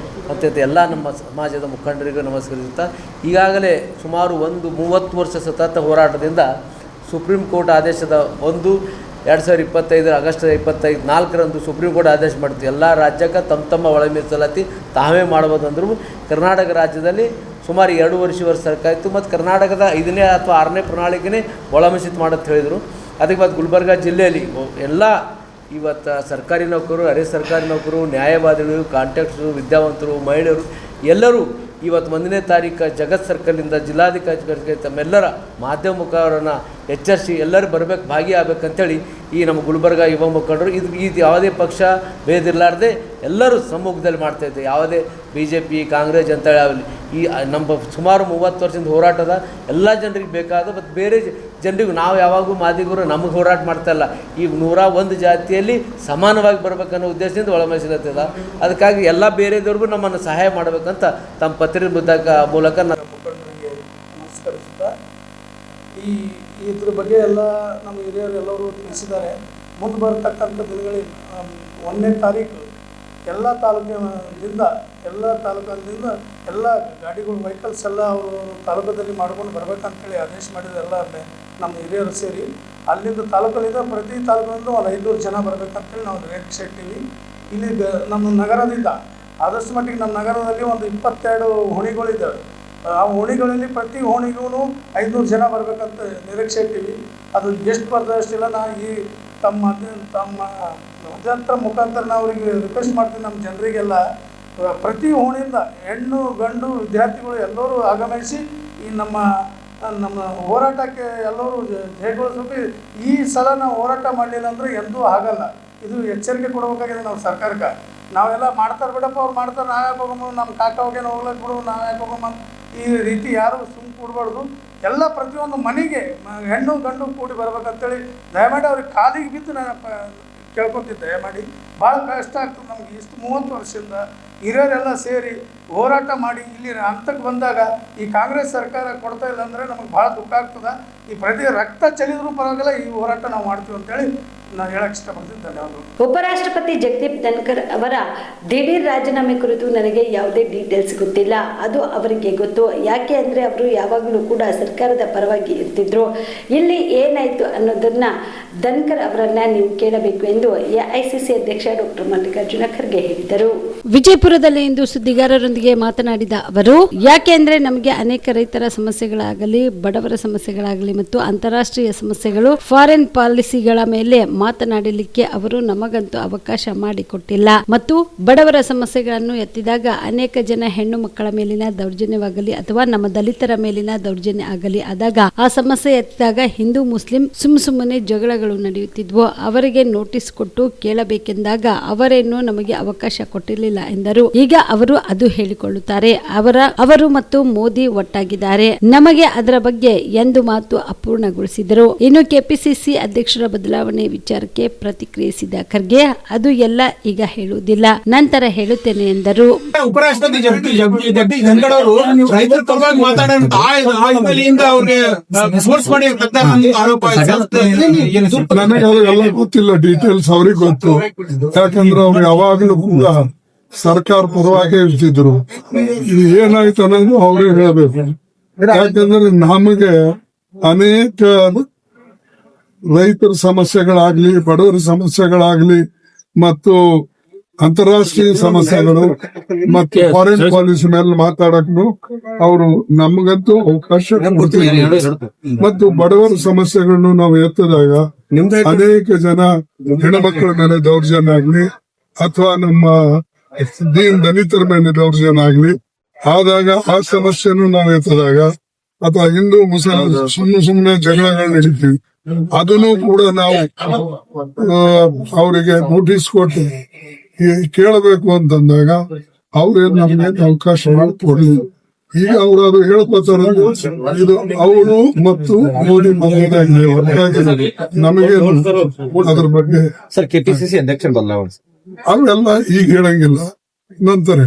[SPEAKER 9] ಮತ್ತು ಎಲ್ಲ ನಮ್ಮ ಸಮಾಜದ ಮುಖಂಡರಿಗೂ ನಮಸ್ಕರಿಸುತ್ತಾ, ಈಗಾಗಲೇ ಸುಮಾರು 30 ವರ್ಷ ಸತತ ಹೋರಾಟದಿಂದ ಸುಪ್ರೀಂ ಕೋರ್ಟ್ ಆದೇಶದ 2025 ಆಗಸ್ಟ್ 24ರಂದು ಸುಪ್ರೀಂ ಕೋರ್ಟ್ ಆದೇಶ ಮಾಡ್ತೀವಿ. ಎಲ್ಲ ರಾಜ್ಯಕ್ಕೆ ತಮ್ಮ ಒಳ ಮೀಸಲಾತಿ ತಾವೇ ಮಾಡ್ಬೋದಂದ್ರು ಕರ್ನಾಟಕ ರಾಜ್ಯದಲ್ಲಿ ಸುಮಾರು 2 ವರ್ಷ ಸರ್ಕಾರ ಇತ್ತು. ಮತ್ತು ಕರ್ನಾಟಕದ 5ನೇ ಅಥವಾ 6ನೇ ಪ್ರಣಾಳಿಕೆನೇ ಒಳ ಮೀಸಲಾತಿ ಮಾಡಂತ ಹೇಳಿದರು. ಅದಕ್ಕೆ ಮತ್ತು ಗುಲ್ಬರ್ಗ ಜಿಲ್ಲೆಯಲ್ಲಿ ಎಲ್ಲ ಇವತ್ತು ಸರ್ಕಾರಿ ನೌಕರರು, ಅರೆ ಸರ್ಕಾರಿ ನೌಕರರು, ನ್ಯಾಯವಾದಿಗಳು, ಕಾಂಟ್ರಾಕ್ಟರು, ವಿದ್ಯಾವಂತರು, ಮಹಿಳೆಯರು ಎಲ್ಲರೂ ಇವತ್ತು 1ನೇ ತಾರೀಕು ಜಗತ್ ಸರ್ಕಲ್ನಿಂದ ಜಿಲ್ಲಾಧಿಕಾರಿ ತಮ್ಮೆಲ್ಲರ ಮಾಧ್ಯಮ ಮುಖಾಂತರ ಎಚ್ಚರಿಸಿ ಎಲ್ಲರೂ ಬರಬೇಕು, ಭಾಗಿಯಾಗಬೇಕಂತೇಳಿ ಈ ನಮ್ಮ ಗುಲ್ಬರ್ಗ ಯುವ ಮುಖಂಡರು ಇದು ಯಾವುದೇ ಪಕ್ಷ ಭೇದಿರಲಾರ್ದೆ ಎಲ್ಲರೂ ಸಮ್ಮುಖದಲ್ಲಿ ಮಾಡ್ತಾಯಿದ್ದೆ. ಯಾವುದೇ BJP, ಕಾಂಗ್ರೆಸ್ ಅಂತ ಆಗಲಿ ಈ ನಮ್ಮ ಸುಮಾರು 30 ವರ್ಷದಿಂದ ಹೋರಾಟದ ಎಲ್ಲ ಜನರಿಗೆ ಬೇಕಾದ ಮತ್ತು ಬೇರೆ ಜನರಿಗೂ ನಾವು ಯಾವಾಗೂ ಮಾದಿಗರು ನಮಗೆ ಹೋರಾಟ ಮಾಡ್ತಾಯಿಲ್ಲ. ಈ 101 ಜಾತಿಯಲ್ಲಿ ಸಮಾನವಾಗಿ ಬರಬೇಕನ್ನೋ ಉದ್ದೇಶದಿಂದ ಒಳ ಮೀಸಲಾತಿ ಅದ. ಅದಕ್ಕಾಗಿ ಎಲ್ಲ ಬೇರೆದವ್ರಿಗೂ ನಮ್ಮನ್ನು ಸಹಾಯ ಮಾಡಬೇಕಂತ ತಮ್ಮ ಪತ್ರಿಕೆ ಮೂಲಕ ನಾನು
[SPEAKER 10] ಮುಖಂಡರಿಗೆ ನಮಸ್ಕರಿಸುತ್ತಾ, ಇದ್ರ ಬಗ್ಗೆ ಎಲ್ಲ ನಮ್ಮ ಹಿರಿಯರು ಎಲ್ಲರೂ ತಿಳಿಸಿದ್ದಾರೆ. ಮುಂದೆ ಬರತಕ್ಕಂಥ ದಿನಗಳಲ್ಲಿ 1ನೇ ತಾರೀಕು ಎಲ್ಲ ತಾಲೂಕಿನಿಂದ ಎಲ್ಲ ಗಾಡಿಗಳು, ವೆಹಿಕಲ್ಸ್ ಎಲ್ಲ ಅವರು ತಾಲೂಕದಲ್ಲಿ ಮಾಡ್ಕೊಂಡು ಬರ್ಬೇಕಂತೇಳಿ ಆದೇಶ ಮಾಡಿದ ಎಲ್ಲ ನಮ್ಮ ಹಿರಿಯರು ಸೇರಿ ಅಲ್ಲಿಂದ ತಾಲೂಕಲ್ಲಿಂದ ಪ್ರತಿ ತಾಲೂಕಿನಿಂದ ಒಂದು 500 ಜನ ಬರ್ಬೇಕಂತೇಳಿ ನಾವು ನಿರೀಕ್ಷೆ ಇಟ್ಟಿವಿ. ಇಲ್ಲಿ ನಮ್ಮ ನಗರದಿಂದ ಆದಷ್ಟು ಮಟ್ಟಿಗೆ ನಮ್ಮ ನಗರದಲ್ಲಿ ಒಂದು 22 ಓಣಿಗಳಿದ್ದಾವೆ. ಆ ಓಣಿಗಳಲ್ಲಿ ಪ್ರತಿ ಓಣಿಗೂ 500 ಜನ ಬರಬೇಕಂತ ನಿರೀಕ್ಷೆ ಇಟ್ಟಿವಿ. ಅದು ಎಷ್ಟು ಬರ್ತದೆ ಅಷ್ಟಿಲ್ಲ. ಈ ತಮ್ಮ ಮಧ್ಯಂತರ ಮುಖಾಂತರ ನಾವು ಅವರಿಗೆ ರಿಕ್ವೆಸ್ಟ್ ಮಾಡ್ತೀವಿ, ನಮ್ಮ ಜನರಿಗೆಲ್ಲ ಪ್ರತಿ ಓಣಿಯಿಂದ ಹೆಣ್ಣು ಗಂಡು ವಿದ್ಯಾರ್ಥಿಗಳು ಎಲ್ಲರೂ ಆಗಮಿಸಿ ಈ ನಮ್ಮ ಹೋರಾಟಕ್ಕೆ ಎಲ್ಲರೂ ಜಯಗೊಳಿಸಬೇಕು. ಈ ಸಲ ನಾವು ಹೋರಾಟ ಮಾಡಲಿಲ್ಲ ಅಂದರೆ ಎಂದೂ ಆಗಲ್ಲ. ಇದು ಎಚ್ಚರಿಕೆ ಕೊಡಬೇಕಾಗಿದೆ ನಾವು ಸರ್ಕಾರಕ್ಕೆ. ನಾವೆಲ್ಲ ಮಾಡ್ತಾರೆ ಬಿಡಪ್ಪ, ಅವ್ರು ಮಾಡ್ತಾರೆ, ನಾವು ಯಾಕೆ ಹೋಗಮ್ಮ, ನಮ್ಮ ಕಾಕ ಹೋಗೇನೋ ಹೋಗ್ಲಕ್ಕೆ ಬಿಡು, ನಾವು ಯಾಕೆ ಹೋಗಮ್ಮ, ಈ ರೀತಿ ಯಾರು ಸುಮ್ಮನೆ ಕೂಡಬಾರ್ದು. ಎಲ್ಲ ಪ್ರತಿಯೊಂದು ಮನೆಗೆ ಹೆಣ್ಣು ಗಂಡು ಕೂಡಿ ಬರ್ಬೇಕಂತೇಳಿ ದಯಮಾಡಿ ಅವ್ರಿಗೆ ಕಾಲಿಗೆ ಬಿದ್ದು ನಾನು ಕೇಳ್ಕೊತಿದ್ದೆ ದಯಮಾಡಿ. ಭಾಳ ಕಷ್ಟ ಆಗ್ತದೆ ನಮ್ಗೆ. ಇಷ್ಟು 30 ವರ್ಷದಿಂದ ಹಿರಿಯರೆಲ್ಲ ಸೇರಿ ಹೋರಾಟ ಮಾಡಿ ಇಲ್ಲಿ ಹಂತಕ್ಕೆ ಬಂದಾಗ ಈ ಕಾಂಗ್ರೆಸ್ ಸರ್ಕಾರ ಕೊಡ್ತಾ ಇಲ್ಲ ಅಂದರೆ ನಮಗೆ ಭಾಳ ದುಃಖ ಆಗ್ತದೆ. ಈ ಪ್ರತಿ ರಕ್ತ ಚೆಲ್ಲಿದ್ರೂ ಪರವಾಗಿಲ್ಲ ಈ ಹೋರಾಟ ನಾವು ಮಾಡ್ತೀವಿ ಅಂತೇಳಿ ನಾನು ಹೇಳಕ್ಕೆ ಇಷ್ಟಪಡ್ತೀನಿ. ಧನ್ಯವಾದಗಳು.
[SPEAKER 1] ಉಪರಾಷ್ಟ್ರಪತಿ ಜಗದೀಪ್ ಧನ್ಕರ್ ಅವರ ದಿಢೀರ್ ರಾಜೀನಾಮೆ ಕುರಿತು ನನಗೆ ಯಾವುದೇ ಡೀಟೇಲ್ಸ್ ಗೊತ್ತಿಲ್ಲ. ಅದು ಅವರಿಗೆ ಗೊತ್ತು. ಯಾಕೆ ಅಂದರೆ ಅವರು ಯಾವಾಗಲೂ ಕೂಡ ಸರ್ಕಾರದ ಪರವಾಗಿ ಇರ್ತಿದ್ರು. ಇಲ್ಲಿ ಏನಾಯಿತು ಅನ್ನೋದನ್ನ ಧನ್ಕರ್ ಅವರನ್ನ ನೀವು ಕೇಳಬೇಕು ಎಂದು ಎಐಸಿಸಿ ಅಧ್ಯಕ್ಷ ಡಾಕ್ಟರ್ ಮಲ್ಲಿಕಾರ್ಜುನ ಖರ್ಗೆ ಹೇಳಿದರು. ವಿಜಯಪುರದಲ್ಲಿ ಇಂದು ಸುದ್ದಿಗಾರರೊಂದಿಗೆ ಮಾತನಾಡಿದ ಅವರು, ಯಾಕೆ ಅಂದರೆ ನಮಗೆ ಅನೇಕ ರೈತರ ಸಮಸ್ಯೆಗಳಾಗಲಿ, ಬಡವರ ಸಮಸ್ಯೆಗಳಾಗಲಿ ಮತ್ತು ಅಂತಾರಾಷ್ಟ್ರೀಯ ಸಮಸ್ಯೆಗಳು, ಫಾರಿನ್ ಪಾಲಿಸಿಗಳ ಮೇಲೆ ಮಾತನಾಡಲಿಕ್ಕೆ ಅವರು ನಮಗಂತೂ ಅವಕಾಶ ಮಾಡಿಕೊಟ್ಟಿಲ್ಲ ಮತ್ತು ಬಡವರ ಸಮಸ್ಯೆಗಳನ್ನು ಎತ್ತಿದಾಗ ಅನೇಕ ಜನ ಹೆಣ್ಣು ಮಕ್ಕಳ ಮೇಲಿನ ದೌರ್ಜನ್ಯವಾಗಲಿ ಅಥವಾ ನಮ್ಮ ದಲಿತರ ಮೇಲಿನ ದೌರ್ಜನ್ಯ ಆಗಲಿ ಆದಾಗ ಆ ಸಮಸ್ಯೆ ಎತ್ತಿದಾಗ ಹಿಂದೂ ಮುಸ್ಲಿಂ ಸುಮ್ಮನೆ ಜಗಳಗಳು ನಡೆಯುತ್ತಿದ್ವು. ಅವರಿಗೆ ನೋಟಿಸ್ ಕೊಟ್ಟು ಕೇಳಬೇಕೆಂದಾಗ ಅವರೇನು ನಮಗೆ ಅವಕಾಶ ಕೊಟ್ಟಿರಲಿಲ್ಲ ಎಂದರು. ಈಗ ಅವರು ಅದು ಹೇಳಿಕೊಳ್ಳುತ್ತಾರೆ. ಅವರು ಮತ್ತು ಮೋದಿ ಒಟ್ಟಾಗಿದ್ದಾರೆ. ನಮಗೆ ಅದರ ಬಗ್ಗೆ ಎಂದು ಮಾತು ಅಪೂರ್ಣಗೊಳಿಸಿದರು. ಇನ್ನು ಕೆಪಿಸಿಸಿ ಅಧ್ಯಕ್ಷರ ಬದಲಾವಣೆ ವಿಚಾರಕ್ಕೆ ಪ್ರತಿಕ್ರಿಯಿಸಿದ ಖರ್ಗೆ, ಅದು ಎಲ್ಲ ಈಗ ಹೇಳುವುದಿಲ್ಲ, ನಂತರ ಹೇಳುತ್ತೇನೆ ಎಂದರು.
[SPEAKER 11] ಉಪರಾಷ್ಟ್ರಪತಿ ಜಗದೀಪ್ ಧನ್ಕರ್ ಅವರು ರೈತರ ಪರವಾಗಿ ಮಾತಾಡೋದು ಆರೋಪ
[SPEAKER 12] ನನಗೆ ಅದೆಲ್ಲ ಗೊತ್ತಿಲ್ಲ, ಡೀಟೇಲ್ಸ್ ಅವ್ರಿಗೆ ಗೊತ್ತು. ಯಾಕಂದ್ರೆ ಅವ್ರು ಯಾವಾಗಲೂ ಕೂಡ ಸರ್ಕಾರ ಪರವಾಗಿ ಇರ್ತಿದ್ರು. ಇದು ಏನಾಯ್ತು ಅನ್ನೋದು ಅವ್ರಿಗೆ ಹೇಳಬೇಕು. ಯಾಕಂದ್ರೆ ನಮಗೆ ಅನೇಕ ರೈತರ ಸಮಸ್ಯೆಗಳಾಗ್ಲಿ, ಬಡವರ ಸಮಸ್ಯೆಗಳಾಗ್ಲಿ ಮತ್ತು ಅಂತಾರಾಷ್ಟ್ರೀಯ ಸಮಸ್ಯೆಗಳು ಮತ್ತು ಫಾರಿನ್ ಪಾಲಿಸಿ ಮೇಲೆ ಮಾತಾಡಕ್ಕೂ ಅವರು ನಮಗಂತೂ ಅವಕಾಶ ಕೊಡ್ತಿದ್ರು. ಮತ್ತು ಬಡವರ ಸಮಸ್ಯೆಗಳನ್ನು ನಾವು ಎತ್ತಿದಾಗ ಅನೇಕ ಜನ ಹೆಣ್ಮಕ್ಳ ಮೇಲೆ ದೌರ್ಜನ್ಯ ಆಗ್ಲಿ ಅಥವಾ ನಮ್ಮ ದಲಿತರ ಮೇಲೆ ದೌರ್ಜನ್ಯ ಆಗ್ಲಿ ಆದಾಗ ಆ ಸಮಸ್ಯೆಯನ್ನು ನಾವು ಎತ್ತಿದಾಗ ಅಥವಾ ಹಿಂದೂ ಮುಸಲ್ಮಾನ್ ಸುಮ್ಮನೆ ಜಗಳಗಳು ನಡೀತೀವಿ, ಅದನ್ನು ಕೂಡ ನಾವು ಅವರಿಗೆ ನೋಟಿಸ್ ಕೊಟ್ಟು ಕೇಳಬೇಕು ಅಂತಂದಾಗ ಅವ್ರೇನ್ ನಮಗೆ ಅವಕಾಶ ಮಾಡಿಕೊಡ್ಲಿ. ಈಗ ಅವರು ಅದು ಹೇಳ್ಕೊತಾರೆ, ಇದು ಅವರು ಮತ್ತು ಮೋದಿ ನಮಗೆ ಅದ್ರ ಬಗ್ಗೆ
[SPEAKER 11] ಕೆಪಿಸಿಸಿ ಅಧ್ಯಕ್ಷ ಬದಲಾವಣೆ
[SPEAKER 12] ಅವೆಲ್ಲ ಈಗ ಹೇಳಂಗಿಲ್ಲ, ನಂತರ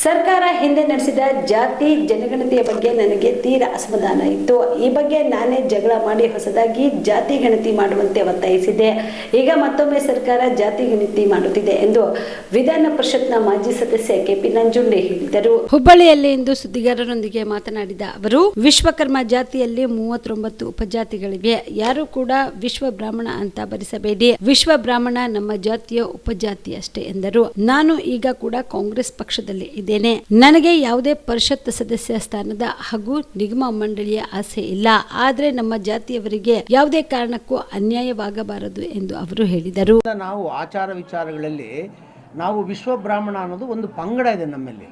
[SPEAKER 1] ಸರ್ಕಾರ ಹಿಂದೆ ನಡೆಸಿದ ಜಾತಿ ಜನಗಣತಿಯ ಬಗ್ಗೆ ನನಗೆ ತೀರಾ ಅಸಮಾಧಾನ ಇತ್ತು. ಈ ಬಗ್ಗೆ ನಾನೇ ಜಗಳ ಮಾಡಿ ಹೊಸದಾಗಿ ಜಾತಿ ಗಣತಿ ಮಾಡುವಂತೆ ಒತ್ತಾಯಿಸಿದೆ. ಈಗ ಮತ್ತೊಮ್ಮೆ ಸರ್ಕಾರ ಜಾತಿ ಗಣತಿ ಮಾಡುತ್ತಿದೆ ಎಂದು ವಿಧಾನ ಪರಿಷತ್ನ ಮಾಜಿ ಸದಸ್ಯ ಕೆಪಿ ನಂಜುಂಡೆ ಹೇಳಿದರು. ಹುಬ್ಬಳ್ಳಿಯಲ್ಲಿ ಇಂದು ಸುದ್ದಿಗಾರರೊಂದಿಗೆ ಮಾತನಾಡಿದ ಅವರು, ವಿಶ್ವಕರ್ಮ ಜಾತಿಯಲ್ಲಿ 39 ಉಪಜಾತಿಗಳಿವೆ. ಯಾರು ಕೂಡ ವಿಶ್ವ ಬ್ರಾಹ್ಮಣ ಅಂತ ಬರೆಸಬೇಡಿ. ವಿಶ್ವ ಬ್ರಾಹ್ಮಣ ನಮ್ಮ ಜಾತಿಯ ಉಪಜಾತಿ ಅಷ್ಟೇ ಎಂದರು. ನಾನು ಈಗ ಕೂಡ ಕಾಂಗ್ರೆಸ್ ಪಕ್ಷದಲ್ಲಿ ಇದ್ದೇನೆ. ನನಗೆ ಯಾವುದೇ ಪರಿಷತ್ ಸದಸ್ಯ ಸ್ಥಾನದ ಹಾಗೂ ನಿಗಮ ಮಂಡಳಿಯ ಆಸೆ ಇಲ್ಲ. ಆದ್ರೆ ನಮ್ಮ ಜಾತಿಯವರಿಗೆ ಯಾವುದೇ ಕಾರಣಕ್ಕೂ ಅನ್ಯಾಯವಾಗಬಾರದು ಎಂದು ಅವರು ಹೇಳಿದರು.
[SPEAKER 13] ನಾವು ಆಚಾರ ವಿಚಾರಗಳಲ್ಲಿ ನಾವು ವಿಶ್ವ ಬ್ರಾಹ್ಮಣ ಅನ್ನೋದು ಒಂದು ಪಂಗಡ ಇದೆ ನಮ್ಮಲ್ಲಿ.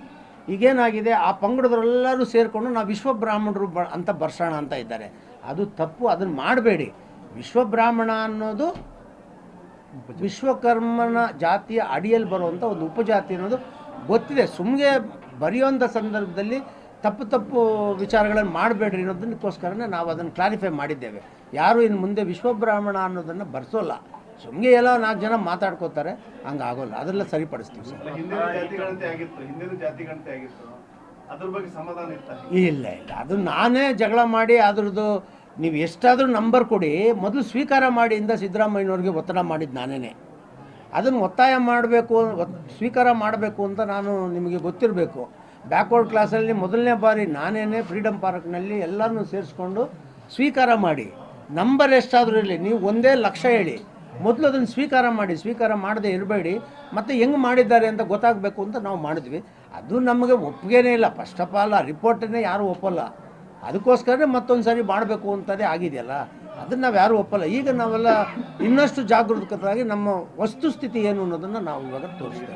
[SPEAKER 13] ಈಗೇನಾಗಿದೆ, ಆ ಪಂಗಡದವರೆಲ್ಲರೂ ಸೇರಿಕೊಂಡು ನಾವು ವಿಶ್ವ ಬ್ರಾಹ್ಮಣರು ಅಂತ ಬರ್ಸೋಣ ಅಂತ ಇದ್ದಾರೆ. ಅದು ತಪ್ಪು, ಅದನ್ನು ಮಾಡಬೇಡಿ. ವಿಶ್ವ ಬ್ರಾಹ್ಮಣ ಅನ್ನೋದು ವಿಶ್ವಕರ್ಮನ ಜಾತಿಯ ಅಡಿಯಲ್ಲಿ ಬರುವಂಥ ಒಂದು ಉಪಜಾತಿ ಅನ್ನೋದು ಗೊತ್ತಿದೆ. ಸುಮ್ಮನೆ ಬರೆಯುವಂಥ ಸಂದರ್ಭದಲ್ಲಿ ತಪ್ಪು ವಿಚಾರಗಳನ್ನು ಮಾಡಬೇಡ್ರಿ ಅನ್ನೋದಕ್ಕೋಸ್ಕರನೇ ನಾವು ಅದನ್ನು ಕ್ಲಾರಿಫೈ ಮಾಡಿದ್ದೇವೆ. ಯಾರು ಇನ್ನು ಮುಂದೆ ವಿಶ್ವಬ್ರಾಹ್ಮಣ ಅನ್ನೋದನ್ನು ಬರ್ಸೋಲ್ಲ. ಸುಮ್ಮನೆ ಎಲ್ಲ 4 ಜನ ಮಾತಾಡ್ಕೋತಾರೆ, ಹಂಗಾಗೋಲ್ಲ. ಅದೆಲ್ಲ ಸರಿಪಡಿಸ್ತೀವಿ ಸರ್. ಇಲ್ಲ ಅದು ನಾನೇ ಜಗಳ ಮಾಡಿ ಅದ್ರದ್ದು ನೀವು ಎಷ್ಟಾದರೂ ನಂಬರ್ ಕೊಡಿ, ಮೊದಲು ಸ್ವೀಕಾರ ಮಾಡಿ ಇಂದ ಸಿದ್ದರಾಮಯ್ಯನವ್ರಿಗೆ ಒತ್ತಡ ಮಾಡಿದ್ದು ನಾನೇ. ಅದನ್ನು ಒತ್ತಾಯ ಮಾಡಬೇಕು, ಸ್ವೀಕಾರ ಮಾಡಬೇಕು ಅಂತ ನಾನು ನಿಮಗೆ ಗೊತ್ತಿರಬೇಕು. ಬ್ಯಾಕ್ವರ್ಡ್ ಕ್ಲಾಸಲ್ಲಿ ಮೊದಲನೇ ಬಾರಿ ನಾನೇ ಫ್ರೀಡಮ್ ಪಾರ್ಕ್ನಲ್ಲಿ ಎಲ್ಲನೂ ಸೇರಿಸ್ಕೊಂಡು ಸ್ವೀಕಾರ ಮಾಡಿ. ನಂಬರ್ ಎಷ್ಟಾದರೂ ಇರಲಿ, ನೀವು 1 ಲಕ್ಷ ಹೇಳಿ, ಮೊದಲು ಅದನ್ನು ಸ್ವೀಕಾರ ಮಾಡಿ. ಸ್ವೀಕಾರ ಮಾಡದೆ ಇರಬೇಡಿ. ಮತ್ತು ಹೆಂಗೆ ಮಾಡಿದ್ದಾರೆ ಅಂತ ಗೊತ್ತಾಗಬೇಕು ಅಂತ ನಾವು ಮಾಡಿದ್ವಿ. ಅದು ನಮಗೆ ಒಪ್ಪಿಗೆನೇ ಇಲ್ಲ. ಫಸ್ಟ್ ಆಫ್ ಆಲ್ ಆ ರಿಪೋರ್ಟನ್ನೇ ಯಾರೂ ಒಪ್ಪಲ್ಲ. ಅದಕ್ಕೋಸ್ಕರ ಮತ್ತೊಂದು ಸಾರಿ ಮಾಡಬೇಕು ಅಂತದೇ ಆಗಿದೆಯಲ್ಲ, ಅದನ್ನು ನಾವು ಯಾರೂ ಒಪ್ಪಲ್ಲ. ಈಗ ನಾವೆಲ್ಲ ಇನ್ನಷ್ಟು ಜಾಗೃತರಾಗಿ ನಮ್ಮ ವಸ್ತುಸ್ಥಿತಿ ಏನು ಅನ್ನೋದನ್ನು ನಾವು ಇವಾಗ ತೋರಿಸ್ತೇವೆ.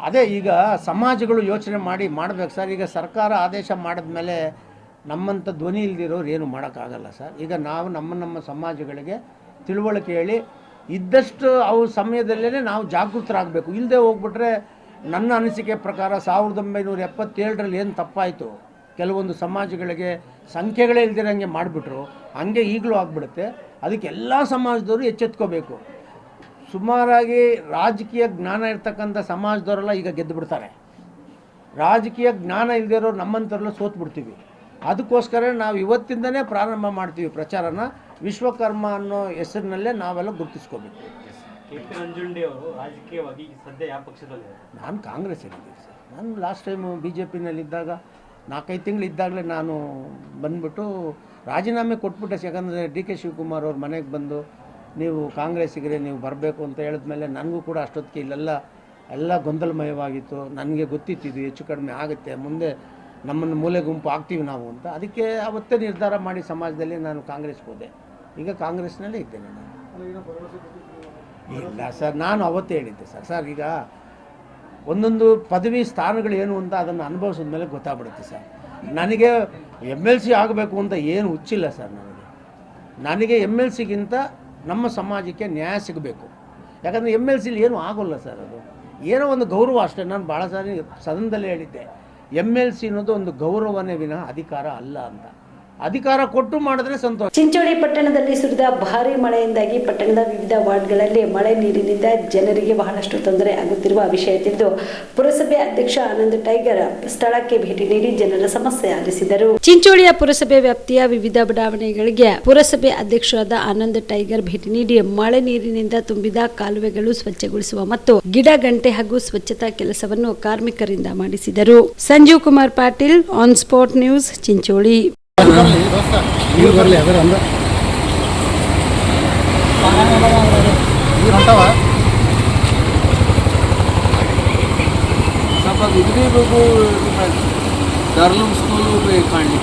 [SPEAKER 13] ಅದೇ ಈಗ ಸಮಾಜಗಳು ಯೋಚನೆ ಮಾಡಬೇಕು ಸರ್. ಈಗ ಸರ್ಕಾರ ಆದೇಶ ಮಾಡಿದ ಮೇಲೆ ನಮ್ಮಂಥ ಧ್ವನಿ ಇಲ್ದಿರೋರು ಏನು ಮಾಡೋಕ್ಕಾಗಲ್ಲ ಸರ್. ಈಗ ನಾವು ನಮ್ಮ ಸಮಾಜಗಳಿಗೆ ತಿಳುವಳಿಕೆ ಹೇಳಿ ಇದ್ದಷ್ಟು ಅವ್ರ ಸಮಯದಲ್ಲೇ ನಾವು ಜಾಗೃತರಾಗಬೇಕು. ಇಲ್ಲದೆ ಹೋಗ್ಬಿಟ್ರೆ ನನ್ನ ಅನಿಸಿಕೆ ಪ್ರಕಾರ 1977ರಲ್ಲಿ ಏನು ತಪ್ಪಾಯಿತು ಕೆಲವೊಂದು ಸಮಾಜಗಳಿಗೆ ಸಂಖ್ಯೆಗಳೇ ಇಲ್ದಿರಂಗೆ ಮಾಡಿಬಿಟ್ರು, ಹಂಗೆ ಈಗಲೂ ಆಗಿಬಿಡುತ್ತೆ. ಅದಕ್ಕೆ ಎಲ್ಲ ಸಮಾಜದವರು ಎಚ್ಚೆತ್ಕೋಬೇಕು. ಸುಮಾರಾಗಿ ರಾಜಕೀಯ ಜ್ಞಾನ ಇರ್ತಕ್ಕಂಥ ಸಮಾಜದವರೆಲ್ಲ ಈಗ ಗೆದ್ದು ಬಿಡ್ತಾರೆ. ರಾಜಕೀಯ ಜ್ಞಾನ ಇಲ್ಲದಿರೋ ನಮ್ಮಂಥವ್ರೆಲ್ಲ ಸೋತ್ಬಿಡ್ತೀವಿ. ಅದಕ್ಕೋಸ್ಕರ ನಾವು ಇವತ್ತಿಂದನೇ ಪ್ರಾರಂಭ ಮಾಡ್ತೀವಿ ಪ್ರಚಾರನ. ವಿಶ್ವಕರ್ಮ ಅನ್ನೋ ಹೆಸರಿನಲ್ಲೇ ನಾವೆಲ್ಲ ಗುರುತಿಸ್ಕೋಬೇಕು.
[SPEAKER 14] ನಂಜುಂಡಿ ಅವರು ರಾಜಕೀಯವಾಗಿ ಸದ್ಯ ಯಾವ ಪಕ್ಷದಲ್ಲಿ?
[SPEAKER 13] ನಾನು ಕಾಂಗ್ರೆಸ್ಸಲ್ಲಿದ್ದೀನಿ ಸರ್. ನಾನು ಲಾಸ್ಟ್ ಟೈಮು BJPನಲ್ಲಿದ್ದಾಗ 4-5 ತಿಂಗಳಿದ್ದಾಗಲೇ ನಾನು ಬಂದ್ಬಿಟ್ಟು ರಾಜೀನಾಮೆ ಕೊಟ್ಬಿಟ್ಟೆ. ಯಾಕಂದರೆ DK ಶಿವಕುಮಾರ್ ಅವ್ರ ಮನೆಗೆ ಬಂದು ನೀವು ಕಾಂಗ್ರೆಸ್ಸಿಗೆ ನೀವು ಬರಬೇಕು ಅಂತ ಹೇಳಿದ್ಮೇಲೆ ನನಗೂ ಕೂಡ ಅಷ್ಟೊತ್ತಿಗೆ ಎಲ್ಲ ಗೊಂದಲಮಯವಾಗಿತ್ತು. ನನಗೆ ಗೊತ್ತಿತ್ತು ಇದು ಹೆಚ್ಚು ಕಡಿಮೆ ಆಗುತ್ತೆ, ಮುಂದೆ ನಮ್ಮನ್ನು ಮೂಲೆ ಗುಂಪು ಆಗ್ತೀವಿ ನಾವು ಅಂತ. ಅದಕ್ಕೆ ಅವತ್ತೇ ನಿರ್ಧಾರ ಮಾಡಿ ಸಮಾಜದಲ್ಲಿ ನಾನು ಕಾಂಗ್ರೆಸ್ಗೆ ಹೋದೆ. ಈಗ ಕಾಂಗ್ರೆಸ್ನಲ್ಲೇ ಇದ್ದೇನೆ ನಾನು. ಇಲ್ಲ ಸರ್, ನಾನು ಅವತ್ತೇ ಹೇಳಿದ್ದೆ ಸರ್ ಈಗ ಒಂದೊಂದು ಪದವಿ ಸ್ಥಾನಗಳು ಏನು ಅಂತ ಅದನ್ನು ಅನುಭವಿಸಿದ ಮೇಲೆ ಗೊತ್ತಾಗ್ಬಿಡುತ್ತೆ ಸರ್. ನನಗೆ MLC ಆಗಬೇಕು ಅಂತ ಏನು ಹುಚ್ಚಿಲ್ಲ ಸರ್. ನನಗೆ MLCಗಿಂತ ನಮ್ಮ ಸಮಾಜಕ್ಕೆ ನ್ಯಾಯ ಸಿಗಬೇಕು. ಯಾಕಂದರೆ MLCಲಿ ಏನೂ ಆಗೋಲ್ಲ ಸರ್, ಅದು ಏನೋ ಒಂದು ಗೌರವ ಅಷ್ಟೇ. ನಾನು ಭಾಳ ಸಾರಿ ಸದನದಲ್ಲೇ ಹೇಳಿದ್ದೆ, MLC ಅನ್ನೋದು ಒಂದು ಗೌರವನೇ ವಿನಃ ಅಧಿಕಾರ ಅಲ್ಲ ಅಂತ. ಅಧಿಕಾರ ಕೊಟ್ಟು ಮಾಡಿದ್ರೆ ಸಂತೋಷ.
[SPEAKER 1] ಚಿಂಚೋಳಿ ಪಟ್ಟಣದಲ್ಲಿ ಸುರಿದ ಭಾರೀ ಮಳೆಯಿಂದಾಗಿ ಪಟ್ಟಣದ ವಿವಿಧ ವಾರ್ಡ್ಗಳಲ್ಲಿ ಮಳೆ ನೀರಿನಿಂದ ಜನರಿಗೆ ಬಹಳಷ್ಟು ತೊಂದರೆ ಆಗುತ್ತಿರುವ ವಿಷಯ ತಿಳಿದು ಪುರಸಭೆ ಅಧ್ಯಕ್ಷ ಆನಂದ್ ಟೈಗರ್ ಸ್ಥಳಕ್ಕೆ ಭೇಟಿ ನೀಡಿ ಜನರ ಸಮಸ್ಯೆ ಆಲಿಸಿದರು. ಚಿಂಚೋಳಿಯ ಪುರಸಭೆ ವ್ಯಾಪ್ತಿಯ ವಿವಿಧ ಬಡಾವಣೆಗಳಿಗೆ ಪುರಸಭೆ ಅಧ್ಯಕ್ಷರಾದ ಆನಂದ್ ಟೈಗರ್ ಭೇಟಿ ನೀಡಿ ಮಳೆ ನೀರಿನಿಂದ ತುಂಬಿದ ಕಾಲುವೆಗಳು ಸ್ವಚ್ಛಗೊಳಿಸುವ ಮತ್ತು ಗಿಡ ಗಂಟೆ ಹಾಗೂ ಸ್ವಚ್ಛತಾ ಕೆಲಸವನ್ನು ಕಾರ್ಮಿಕರಿಂದ ಮಾಡಿಸಿದರು. Sanjeev Kumar Patil, on spot news, Chincholi.
[SPEAKER 15] ದಾರ್ಲೂಮ್ ಸ್ಕೂಲ್ ಕಾಣಲಿ.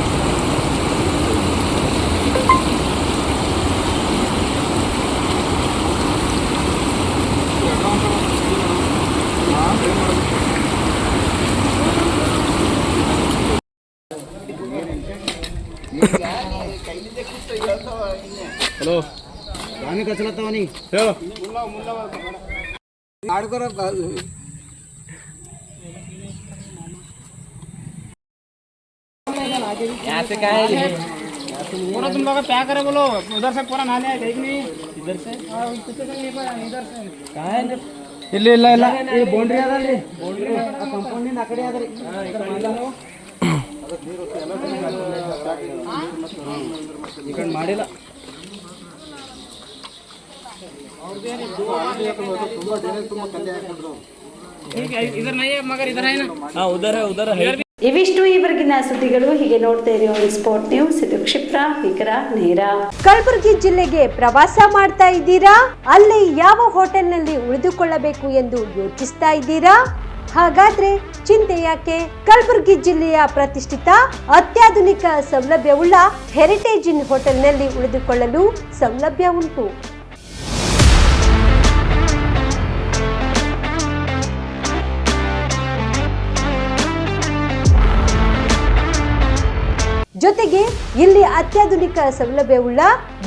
[SPEAKER 14] ಹಲೋ, ನಾನೇ ಕಚ್ಚಲತ್ತವ ನೀ ಹೇಳು.
[SPEAKER 15] आडकर
[SPEAKER 14] यहाँ से क्या है? पूरा तुम लोग क्या करे बोलो, उधर से पूरा नाले है नहीं, इधर से इधर से कहाँ है? ಇಲ್ಲ ಇಲ್ಲ ಇಲ್ಲ, ಈ ಬೌಂಡ್ರಿ ಅದಲ್ಲ, ಬೌಂಡ್ರಿ ಕಾಂಪೌಂಡ್ ಆ ಕಡೆ ಅದರಿ. ಈ ಕಡೆ ಮಾಡಿಲ್ಲ.
[SPEAKER 1] ಇವಿಷ್ಟು ಈವರೆಗಿನ ಸುದ್ದಿಗಳು. ಹೀಗೆ ನೋಡ್ತಾ ಇರಿ ಆನ್ ಸ್ಪಾಟ್ ನ್ಯೂಸ್. ಇದು ಕ್ಷಿಪ್ರ, ನಿಖರ, ನೇರ. ಕಲಬುರಗಿ ಜಿಲ್ಲೆಗೆ ಪ್ರವಾಸ ಮಾಡ್ತಾ ಇದ್ದೀರಾ? ಅಲ್ಲಿ ಯಾವ ಹೋಟೆಲ್ನಲ್ಲಿ ಉಳಿದುಕೊಳ್ಳಬೇಕು ಎಂದು ಯೋಚಿಸ್ತಾ ಇದ್ದೀರಾ? ಹಾಗಾದ್ರೆ ಚಿಂತೆ ಯಾಕೆ? ಕಲಬುರಗಿ ಜಿಲ್ಲೆಯ ಪ್ರತಿಷ್ಠಿತ ಅತ್ಯಾಧುನಿಕ ಸೌಲಭ್ಯವುಳ್ಳ ಹೆರಿಟೇಜ್ ಇನ್ ಹೋಟೆಲ್ನಲ್ಲಿ ಉಳಿದುಕೊಳ್ಳಲು ಸೌಲಭ್ಯ ಉಂಟು. ಜೊತೆಗೆ ಇಲ್ಲಿ ಅತ್ಯಾಧುನಿಕ ಸೌಲಭ್ಯವುಳ್ಳ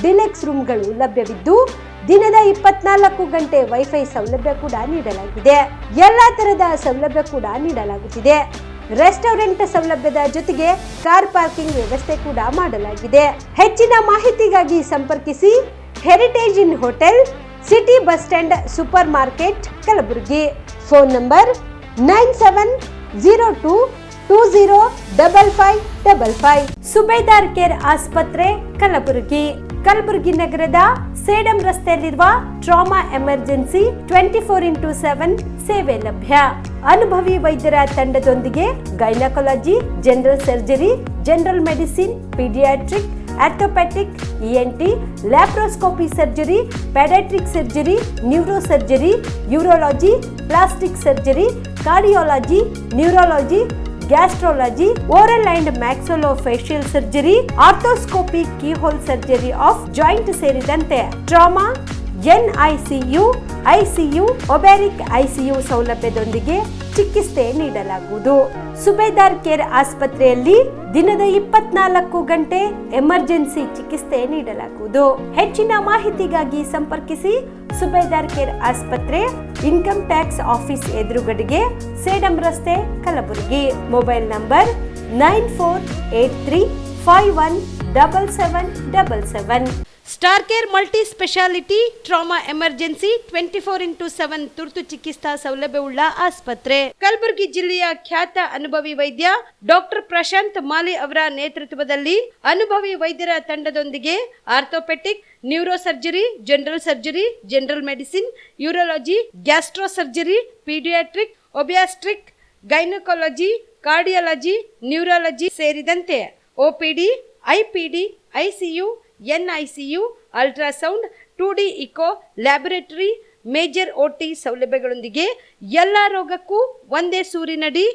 [SPEAKER 1] ಡಿಲೆಕ್ಸ್ ರೂಮ್ಗಳು ಲಭ್ಯವಿದ್ದು ದಿನದ 24 ಗಂಟೆ ವೈಫೈ ಸೌಲಭ್ಯ ಕೂಡ ನೀಡಲಾಗಿದೆ. ಎಲ್ಲಾ ತರದ ಸೌಲಭ್ಯ ಕೂಡ ನೀಡಲಾಗುತ್ತಿದೆ. ರೆಸ್ಟೋರೆಂಟ್ ಸೌಲಭ್ಯದ ಜೊತೆಗೆ ಕಾರ್ ಪಾರ್ಕಿಂಗ್ ವ್ಯವಸ್ಥೆ ಕೂಡ ಮಾಡಲಾಗಿದೆ. ಹೆಚ್ಚಿನ ಮಾಹಿತಿಗಾಗಿ ಸಂಪರ್ಕಿಸಿ heritage inn hotel, city bus stand, super market, Kalaburagi. Phone number 9702205555. Subedar care ಆಸ್ಪತ್ರೆ, ಕಲಬುರಗಿ. ಕಲಬುರಗಿ ನಗರದ ಸೇಡಂ ರಸ್ತೆಯಲ್ಲಿರುವ ಟ್ರಾಮಾ ಎಮರ್ಜೆನ್ಸಿ 24x7 ಸೇವೆ ಲಭ್ಯ. ಅನುಭವಿ ವೈದ್ಯರ ತಂಡದೊಂದಿಗೆ gynaecology, general surgery, general medicine, paediatric, orthopaedic, ENT, laparoscopy surgery, paediatric surgery, neuro surgery, urology, plastic surgery, cardiology, neurology, gastrology, oral and maxillofacial surgery, arthroscopy, keyhole surgery of joint ಸೇರಿದಂತೆ ಟ್ರಾಮಾ, NICU, ICU, ಒಬ್ಯಾರಿಕ್ ICU ಸೌಲಭ್ಯದೊಂದಿಗೆ ಚಿಕಿತ್ಸೆ ನೀಡಲಾಗುವುದು. ಸುಬೇದಾರ್ ಕೇರ್ ಆಸ್ಪತ್ರೆಯಲ್ಲಿ ದಿನದ 24 ಗಂಟೆ ಎಮರ್ಜೆನ್ಸಿ ಚಿಕಿತ್ಸೆ ನೀಡಲಾಗುವುದು. ಹೆಚ್ಚಿನ ಮಾಹಿತಿಗಾಗಿ ಸಂಪರ್ಕಿಸಿ ಸುಬೇದಾರ್ ಕೇರ್ ಆಸ್ಪತ್ರೆ, ಇನ್ಕಮ್ ಟ್ಯಾಕ್ಸ್ ಆಫೀಸ್ ಎದುರುಗಡೆಗೆ, ಸೇಡಂ ರಸ್ತೆ, Kalaburagi. Mobile number 9483517777. Star care multi speciality trauma emergency 24x7 ತುರ್ತು ಚಿಕಿತ್ಸಾ ಸೌಲಭ್ಯವುಳ್ಳ ಆಸ್ಪತ್ರೆ. ಕಲಬುರಗಿ ಜಿಲ್ಲೆಯ ಖ್ಯಾತ ಅನುಭವಿ ವೈದ್ಯ ಡಾಕ್ಟರ್ ಪ್ರಶಾಂತ್ ಮಾಲಿ ಅವರ ನೇತೃತ್ವದಲ್ಲಿ ಅನುಭವಿ ವೈದ್ಯರ ತಂಡದೊಂದಿಗೆ orthopaedic, neuro surgery, general surgery, general medicine, urology, gastro surgery, paediatric, obstetric, gynaecology, cardiology, neurology ಸೇರಿದಂತೆ OPD, IPD, ICU, NICU, ultrasound, 2D echo, laboratory, major OT ಸೌಲಭ್ಯಗಳೊಂದಿಗೆ ಎಲ್ಲ ರೋಗಕ್ಕೂ ಒಂದೇ ಸೂರಿನಡಿ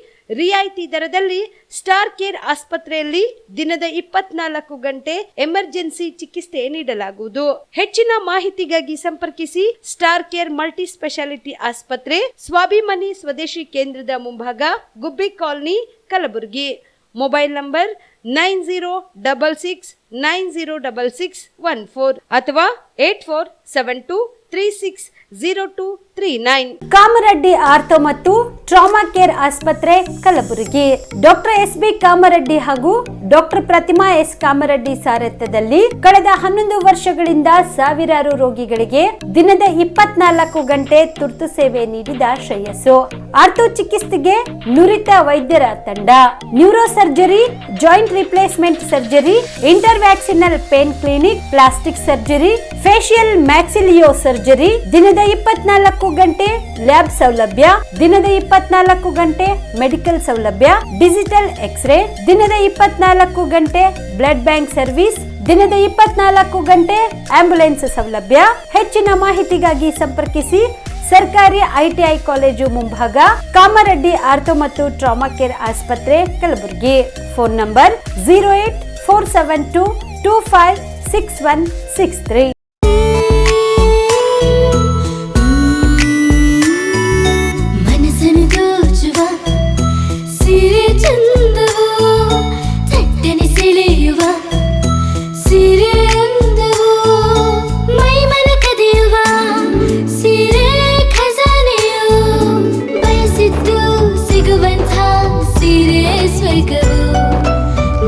[SPEAKER 1] ರಿಯಾಯಿತಿ ದರದಲ್ಲಿ ಸ್ಟಾರ್ ಕೇರ್ ಆಸ್ಪತ್ರೆಯಲ್ಲಿ ದಿನದ 24 ಗಂಟೆ ಎಮರ್ಜೆನ್ಸಿ ಚಿಕಿತ್ಸೆ ನೀಡಲಾಗುವುದು. ಹೆಚ್ಚಿನ ಮಾಹಿತಿಗಾಗಿ ಸಂಪರ್ಕಿಸಿ ಸ್ಟಾರ್ ಕೇರ್ ಮಲ್ಟಿ ಸ್ಪೆಷಾಲಿಟಿ ಆಸ್ಪತ್ರೆ, ಸ್ವಾಭಿಮಾನಿ ಸ್ವದೇಶಿ ಕೇಂದ್ರದ ಮುಂಭಾಗ, ಗುಬ್ಬಿ ಕಾಲನಿ, ಕಲಬುರಗಿ. ಮೊಬೈಲ್ ನಂಬರ್ 9066906614 ಅಥವಾ 8472360239.
[SPEAKER 16] ಕಾಮರೆಡ್ಡಿ ಆರ್ಥೋ ಮತ್ತು ಟ್ರಾಮಾ ಕೇರ್ ಆಸ್ಪತ್ರೆ, ಕಲಬುರಗಿ. ಡಾಕ್ಟರ್ SB ಕಾಮರೆಡ್ಡಿ ಹಾಗೂ ಡಾಕ್ಟರ್ ಪ್ರತಿಮಾ S ಕಾಮರೆಡ್ಡಿ ಸಾರಥ್ಯದಲ್ಲಿ ಕಳೆದ 11 ವರ್ಷಗಳಿಂದ ಸಾವಿರಾರು ರೋಗಿಗಳಿಗೆ ದಿನದ 24 ಗಂಟೆ ತುರ್ತು ಸೇವೆ ನೀಡಿದ ಶ್ರೇಯಸ್ಸು. ಆರ್ಥೋ ಚಿಕಿತ್ಸೆಗೆ ನುರಿತ ವೈದ್ಯರ ತಂಡ, neuro surgery, joint replacement surgery, interventional pain clinic, plastic surgery, facial maxillo surgery, ದಿನದ 24 ಗಂಟೆ ಲ್ಯಾಬ್ ಸೌಲಭ್ಯ, ದಿನದ 24 ಗಂಟೆ ಮೆಡಿಕಲ್ ಸೌಲಭ್ಯ, ಡಿಜಿಟಲ್ ಎಕ್ಸ್ರೇ, ದಿನದ 24 ಗಂಟೆ ಬ್ಲಡ್ ಬ್ಯಾಂಕ್ ಸರ್ವಿಸ್, ದಿನದ 24 ಗಂಟೆ ಆಂಬ್ಯುಲೆನ್ಸ್ ಸೌಲಭ್ಯ. ಹೆಚ್ಚಿನ ಮಾಹಿತಿಗಾಗಿ ಸಂಪರ್ಕಿಸಿ ಸರ್ಕಾರಿ ITI ಕಾಲೇಜು ಮುಂಭಾಗ, ಕಾಮರೆಡ್ಡಿ ಆರ್ಥೋ ಮತ್ತು ಟ್ರಾಮಾ ಕೇರ್ ಆಸ್ಪತ್ರೆ, ಕಲಬುರಗಿ. Phone number 08472256163.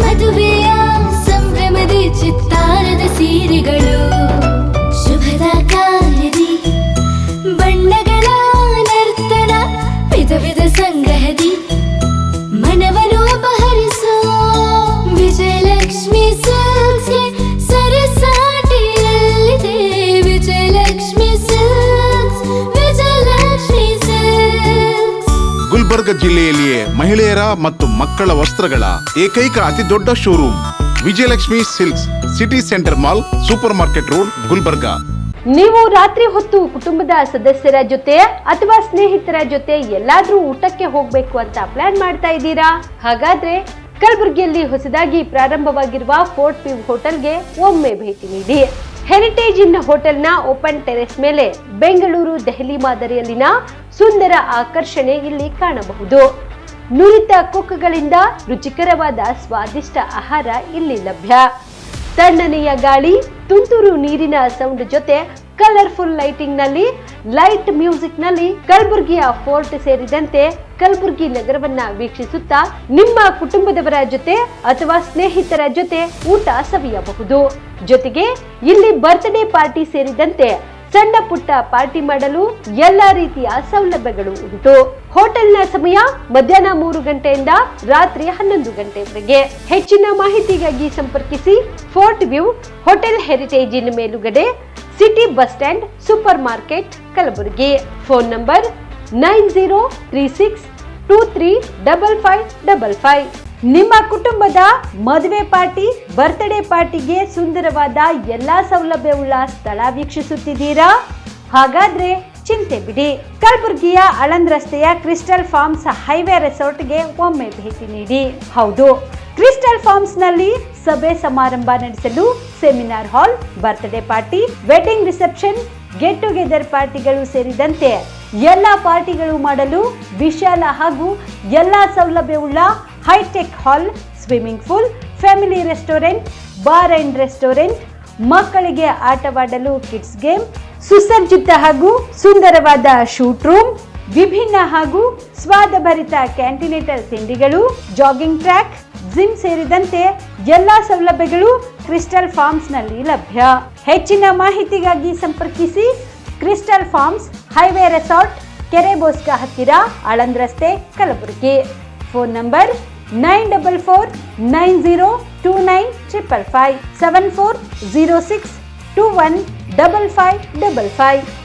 [SPEAKER 17] ಮದುವೆಯ ಸಂಭ್ರಮದ ಚಿತ್ತಾರದ ಸೀರೆಗಳು, ಶುಭದ ಕಾರ್ಯದಿ ಬಣ್ಣಗಳ ನರ್ತನ, ವಿಧ ವಿಧ ಸಂಗ್ರಹದಿ ಮನವನ್ನು ಅಪಹರಿಸೋ ವಿಜಯಲಕ್ಷ್ಮಿ ಸಿಲ್ಕ್ಸ್ ಸರಸಾಟಿಯಲ್ಲಿದೆ. Vijayalakshmi silks, Vijayalakshmi silks.
[SPEAKER 18] ಗುಲ್ಬರ್ಗ ಜಿಲ್ಲೆಯಲ್ಲಿಯೇ ಮಹಿಳೆಯರ ಮತ್ತು ಮಕ್ಕಳ ವಸ್ತ್ರಗಳ ಏಕೈಕ ಅತಿ ದೊಡ್ಡ showroom Vijayalakshmi silks, city centre mall, super market road, Gulbarga.
[SPEAKER 1] ನೀವು ರಾತ್ರಿ ಹೊತ್ತು ಕುಟುಂಬದ ಸದಸ್ಯರ ಜೊತೆ ಅಥವಾ ಸ್ನೇಹಿತರ ಜೊತೆ ಎಲ್ಲಾದ್ರೂ ಊಟಕ್ಕೆ ಹೋಗ್ಬೇಕು ಅಂತ ಪ್ಲಾನ್ ಮಾಡ್ತಾ ಇದ್ದೀರಾ? ಹಾಗಾದ್ರೆ ಕಲಬುರಗಿಯಲ್ಲಿ ಹೊಸದಾಗಿ ಪ್ರಾರಂಭವಾಗಿರುವ ಫೋರ್ಟ್ ವ್ಯೂ ಹೋಟೆಲ್ಗೆ ಒಮ್ಮೆ ಭೇಟಿ ನೀಡಿ. ಹೆರಿಟೇಜ್ ಇನ್ ಹೋಟೆಲ್ನ ಓಪನ್ ಟೆರೆಸ್ ಮೇಲೆ ಬೆಂಗಳೂರು, ದೆಹಲಿ ಮಾದರಿಯಲ್ಲಿನ ಸುಂದರ ಆಕರ್ಷಣೆ ಇಲ್ಲಿ ಕಾಣಬಹುದು. ನುರಿತ ಕುಕ್ಗಳಿಂದ ರುಚಿಕರವಾದ ಸ್ವಾದಿಷ್ಟ ಆಹಾರ ಇಲ್ಲಿ ಲಭ್ಯ. ತಣ್ಣನೆಯ ಗಾಳಿ, ತುಂತುರು ನೀರಿನ ಸೌಂಡ್ ಜೊತೆ ಕಲರ್ಫುಲ್ ಲೈಟಿಂಗ್ ನಲ್ಲಿ, ಲೈಟ್ ಮ್ಯೂಸಿಕ್ ನಲ್ಲಿ ಕಲಬುರಗಿಯ ಫೋರ್ಟ್ ಸೇರಿದಂತೆ ಕಲಬುರಗಿ ನಗರವನ್ನ ವೀಕ್ಷಿಸುತ್ತಾ ನಿಮ್ಮ ಕುಟುಂಬದವರ ಜೊತೆ ಅಥವಾ ಸ್ನೇಹಿತರ ಜೊತೆ ಊಟ ಸವಿಯಬಹುದು. ಜೊತೆಗೆ ಇಲ್ಲಿ ಬರ್ತ್ಡೇ ಪಾರ್ಟಿ ಸೇರಿದಂತೆ ಸಣ್ಣ ಪುಟ್ಟ ಪಾರ್ಟಿ ಮಾಡಲು ಎಲ್ಲಾ ರೀತಿಯ ಸೌಲಭ್ಯಗಳು ಉಂಟು. ಹೋಟೆಲ್ನ ಸಮಯ ಮಧ್ಯಾಹ್ನ 3 ಗಂಟೆಯಿಂದ ರಾತ್ರಿ 11 ಗಂಟೆವರೆಗೆ. ಹೆಚ್ಚಿನ ಮಾಹಿತಿಗಾಗಿ ಸಂಪರ್ಕಿಸಿ ಫೋರ್ಟ್ ವ್ಯೂ ಹೋಟೆಲ್, ಹೆರಿಟೇಜ್ ಇನ್ ಮೇಲುಗಡೆ, city bus stand, super market, Kalaburagi. Phone number 9036235555. ನಿಮ್ಮ ಕುಟುಂಬದ ಮದುವೆ ಪಾರ್ಟಿ, ಬರ್ತ್ಡೇ ಪಾರ್ಟಿಗೆ ಸುಂದರವಾದ ಎಲ್ಲಾ ಸೌಲಭ್ಯವುಳ್ಳ ಸ್ಥಳ ವೀಕ್ಷಿಸುತ್ತಿದ್ದೀರಾ? ಹಾಗಾದ್ರೆ ಚಿಂತೆ ಬಿಡಿ. ಕಲಬುರಗಿಯ ಆಳಂದ್ ರಸ್ತೆಯ ಕ್ರಿಸ್ಟಲ್ ಫಾರ್ಮ್ಸ್ ಹೈವೇ ರೆಸಾರ್ಟ್ಗೆ ಒಮ್ಮೆ ಭೇಟಿ ನೀಡಿ. ಹೌದು, ಕ್ರಿಸ್ಟಲ್ ಫಾರ್ಮ್ಸ್ ನಲ್ಲಿ ಸಭೆ ಸಮಾರಂಭ ನಡೆಸಲು seminar hall, birthday party, wedding reception, get together ಪಾರ್ಟಿಗಳು ಸೇರಿದಂತೆ ಎಲ್ಲಾ ಪಾರ್ಟಿಗಳು ಮಾಡಲು ವಿಶಾಲ ಹಾಗೂ ಎಲ್ಲಾ ಸೌಲಭ್ಯವುಳ್ಳ hi tech hall, swimming pool, family restaurant, bar and restaurant, ಮಕ್ಕಳಿಗೆ ಆಟವಾಡಲು ಕಿಡ್ಸ್ ಗೇಮ್, ಸುಸಜ್ಜಿತ ಹಾಗೂ ಸುಂದರವಾದ ಶೂಟ್ ರೂಮ್, ವಿಭಿನ್ನ ಹಾಗೂ ಸ್ವಾದಭರಿತ ಕ್ಯಾಂಟಿನೇಟಲ್ ತಿಂಡಿಗಳು, ಜಾಗಿಂಗ್ ಟ್ರ್ಯಾಕ್,
[SPEAKER 16] ಜಿಮ್ ಸೇರಿದಂತೆ ಎಲ್ಲ ಸೌಲಭ್ಯಗಳು ಕ್ರಿಸ್ಟಲ್ ಫಾರ್ಮ್ಸ್ನಲ್ಲಿ ಲಭ್ಯ. ಹೆಚ್ಚಿನ ಮಾಹಿತಿಗಾಗಿ ಸಂಪರ್ಕಿಸಿ ಕ್ರಿಸ್ಟಲ್ ಫಾರ್ಮ್ಸ್, ಹೈವೇ ರೆಸಾರ್ಟ್, ಕೆರೆ ಬೋಸ್ಕ ಹತ್ತಿರ, ಆಳಂದ್ ರಸ್ತೆ, ಕಲಬುರಗಿ. Phone number 9449029555 7406215555.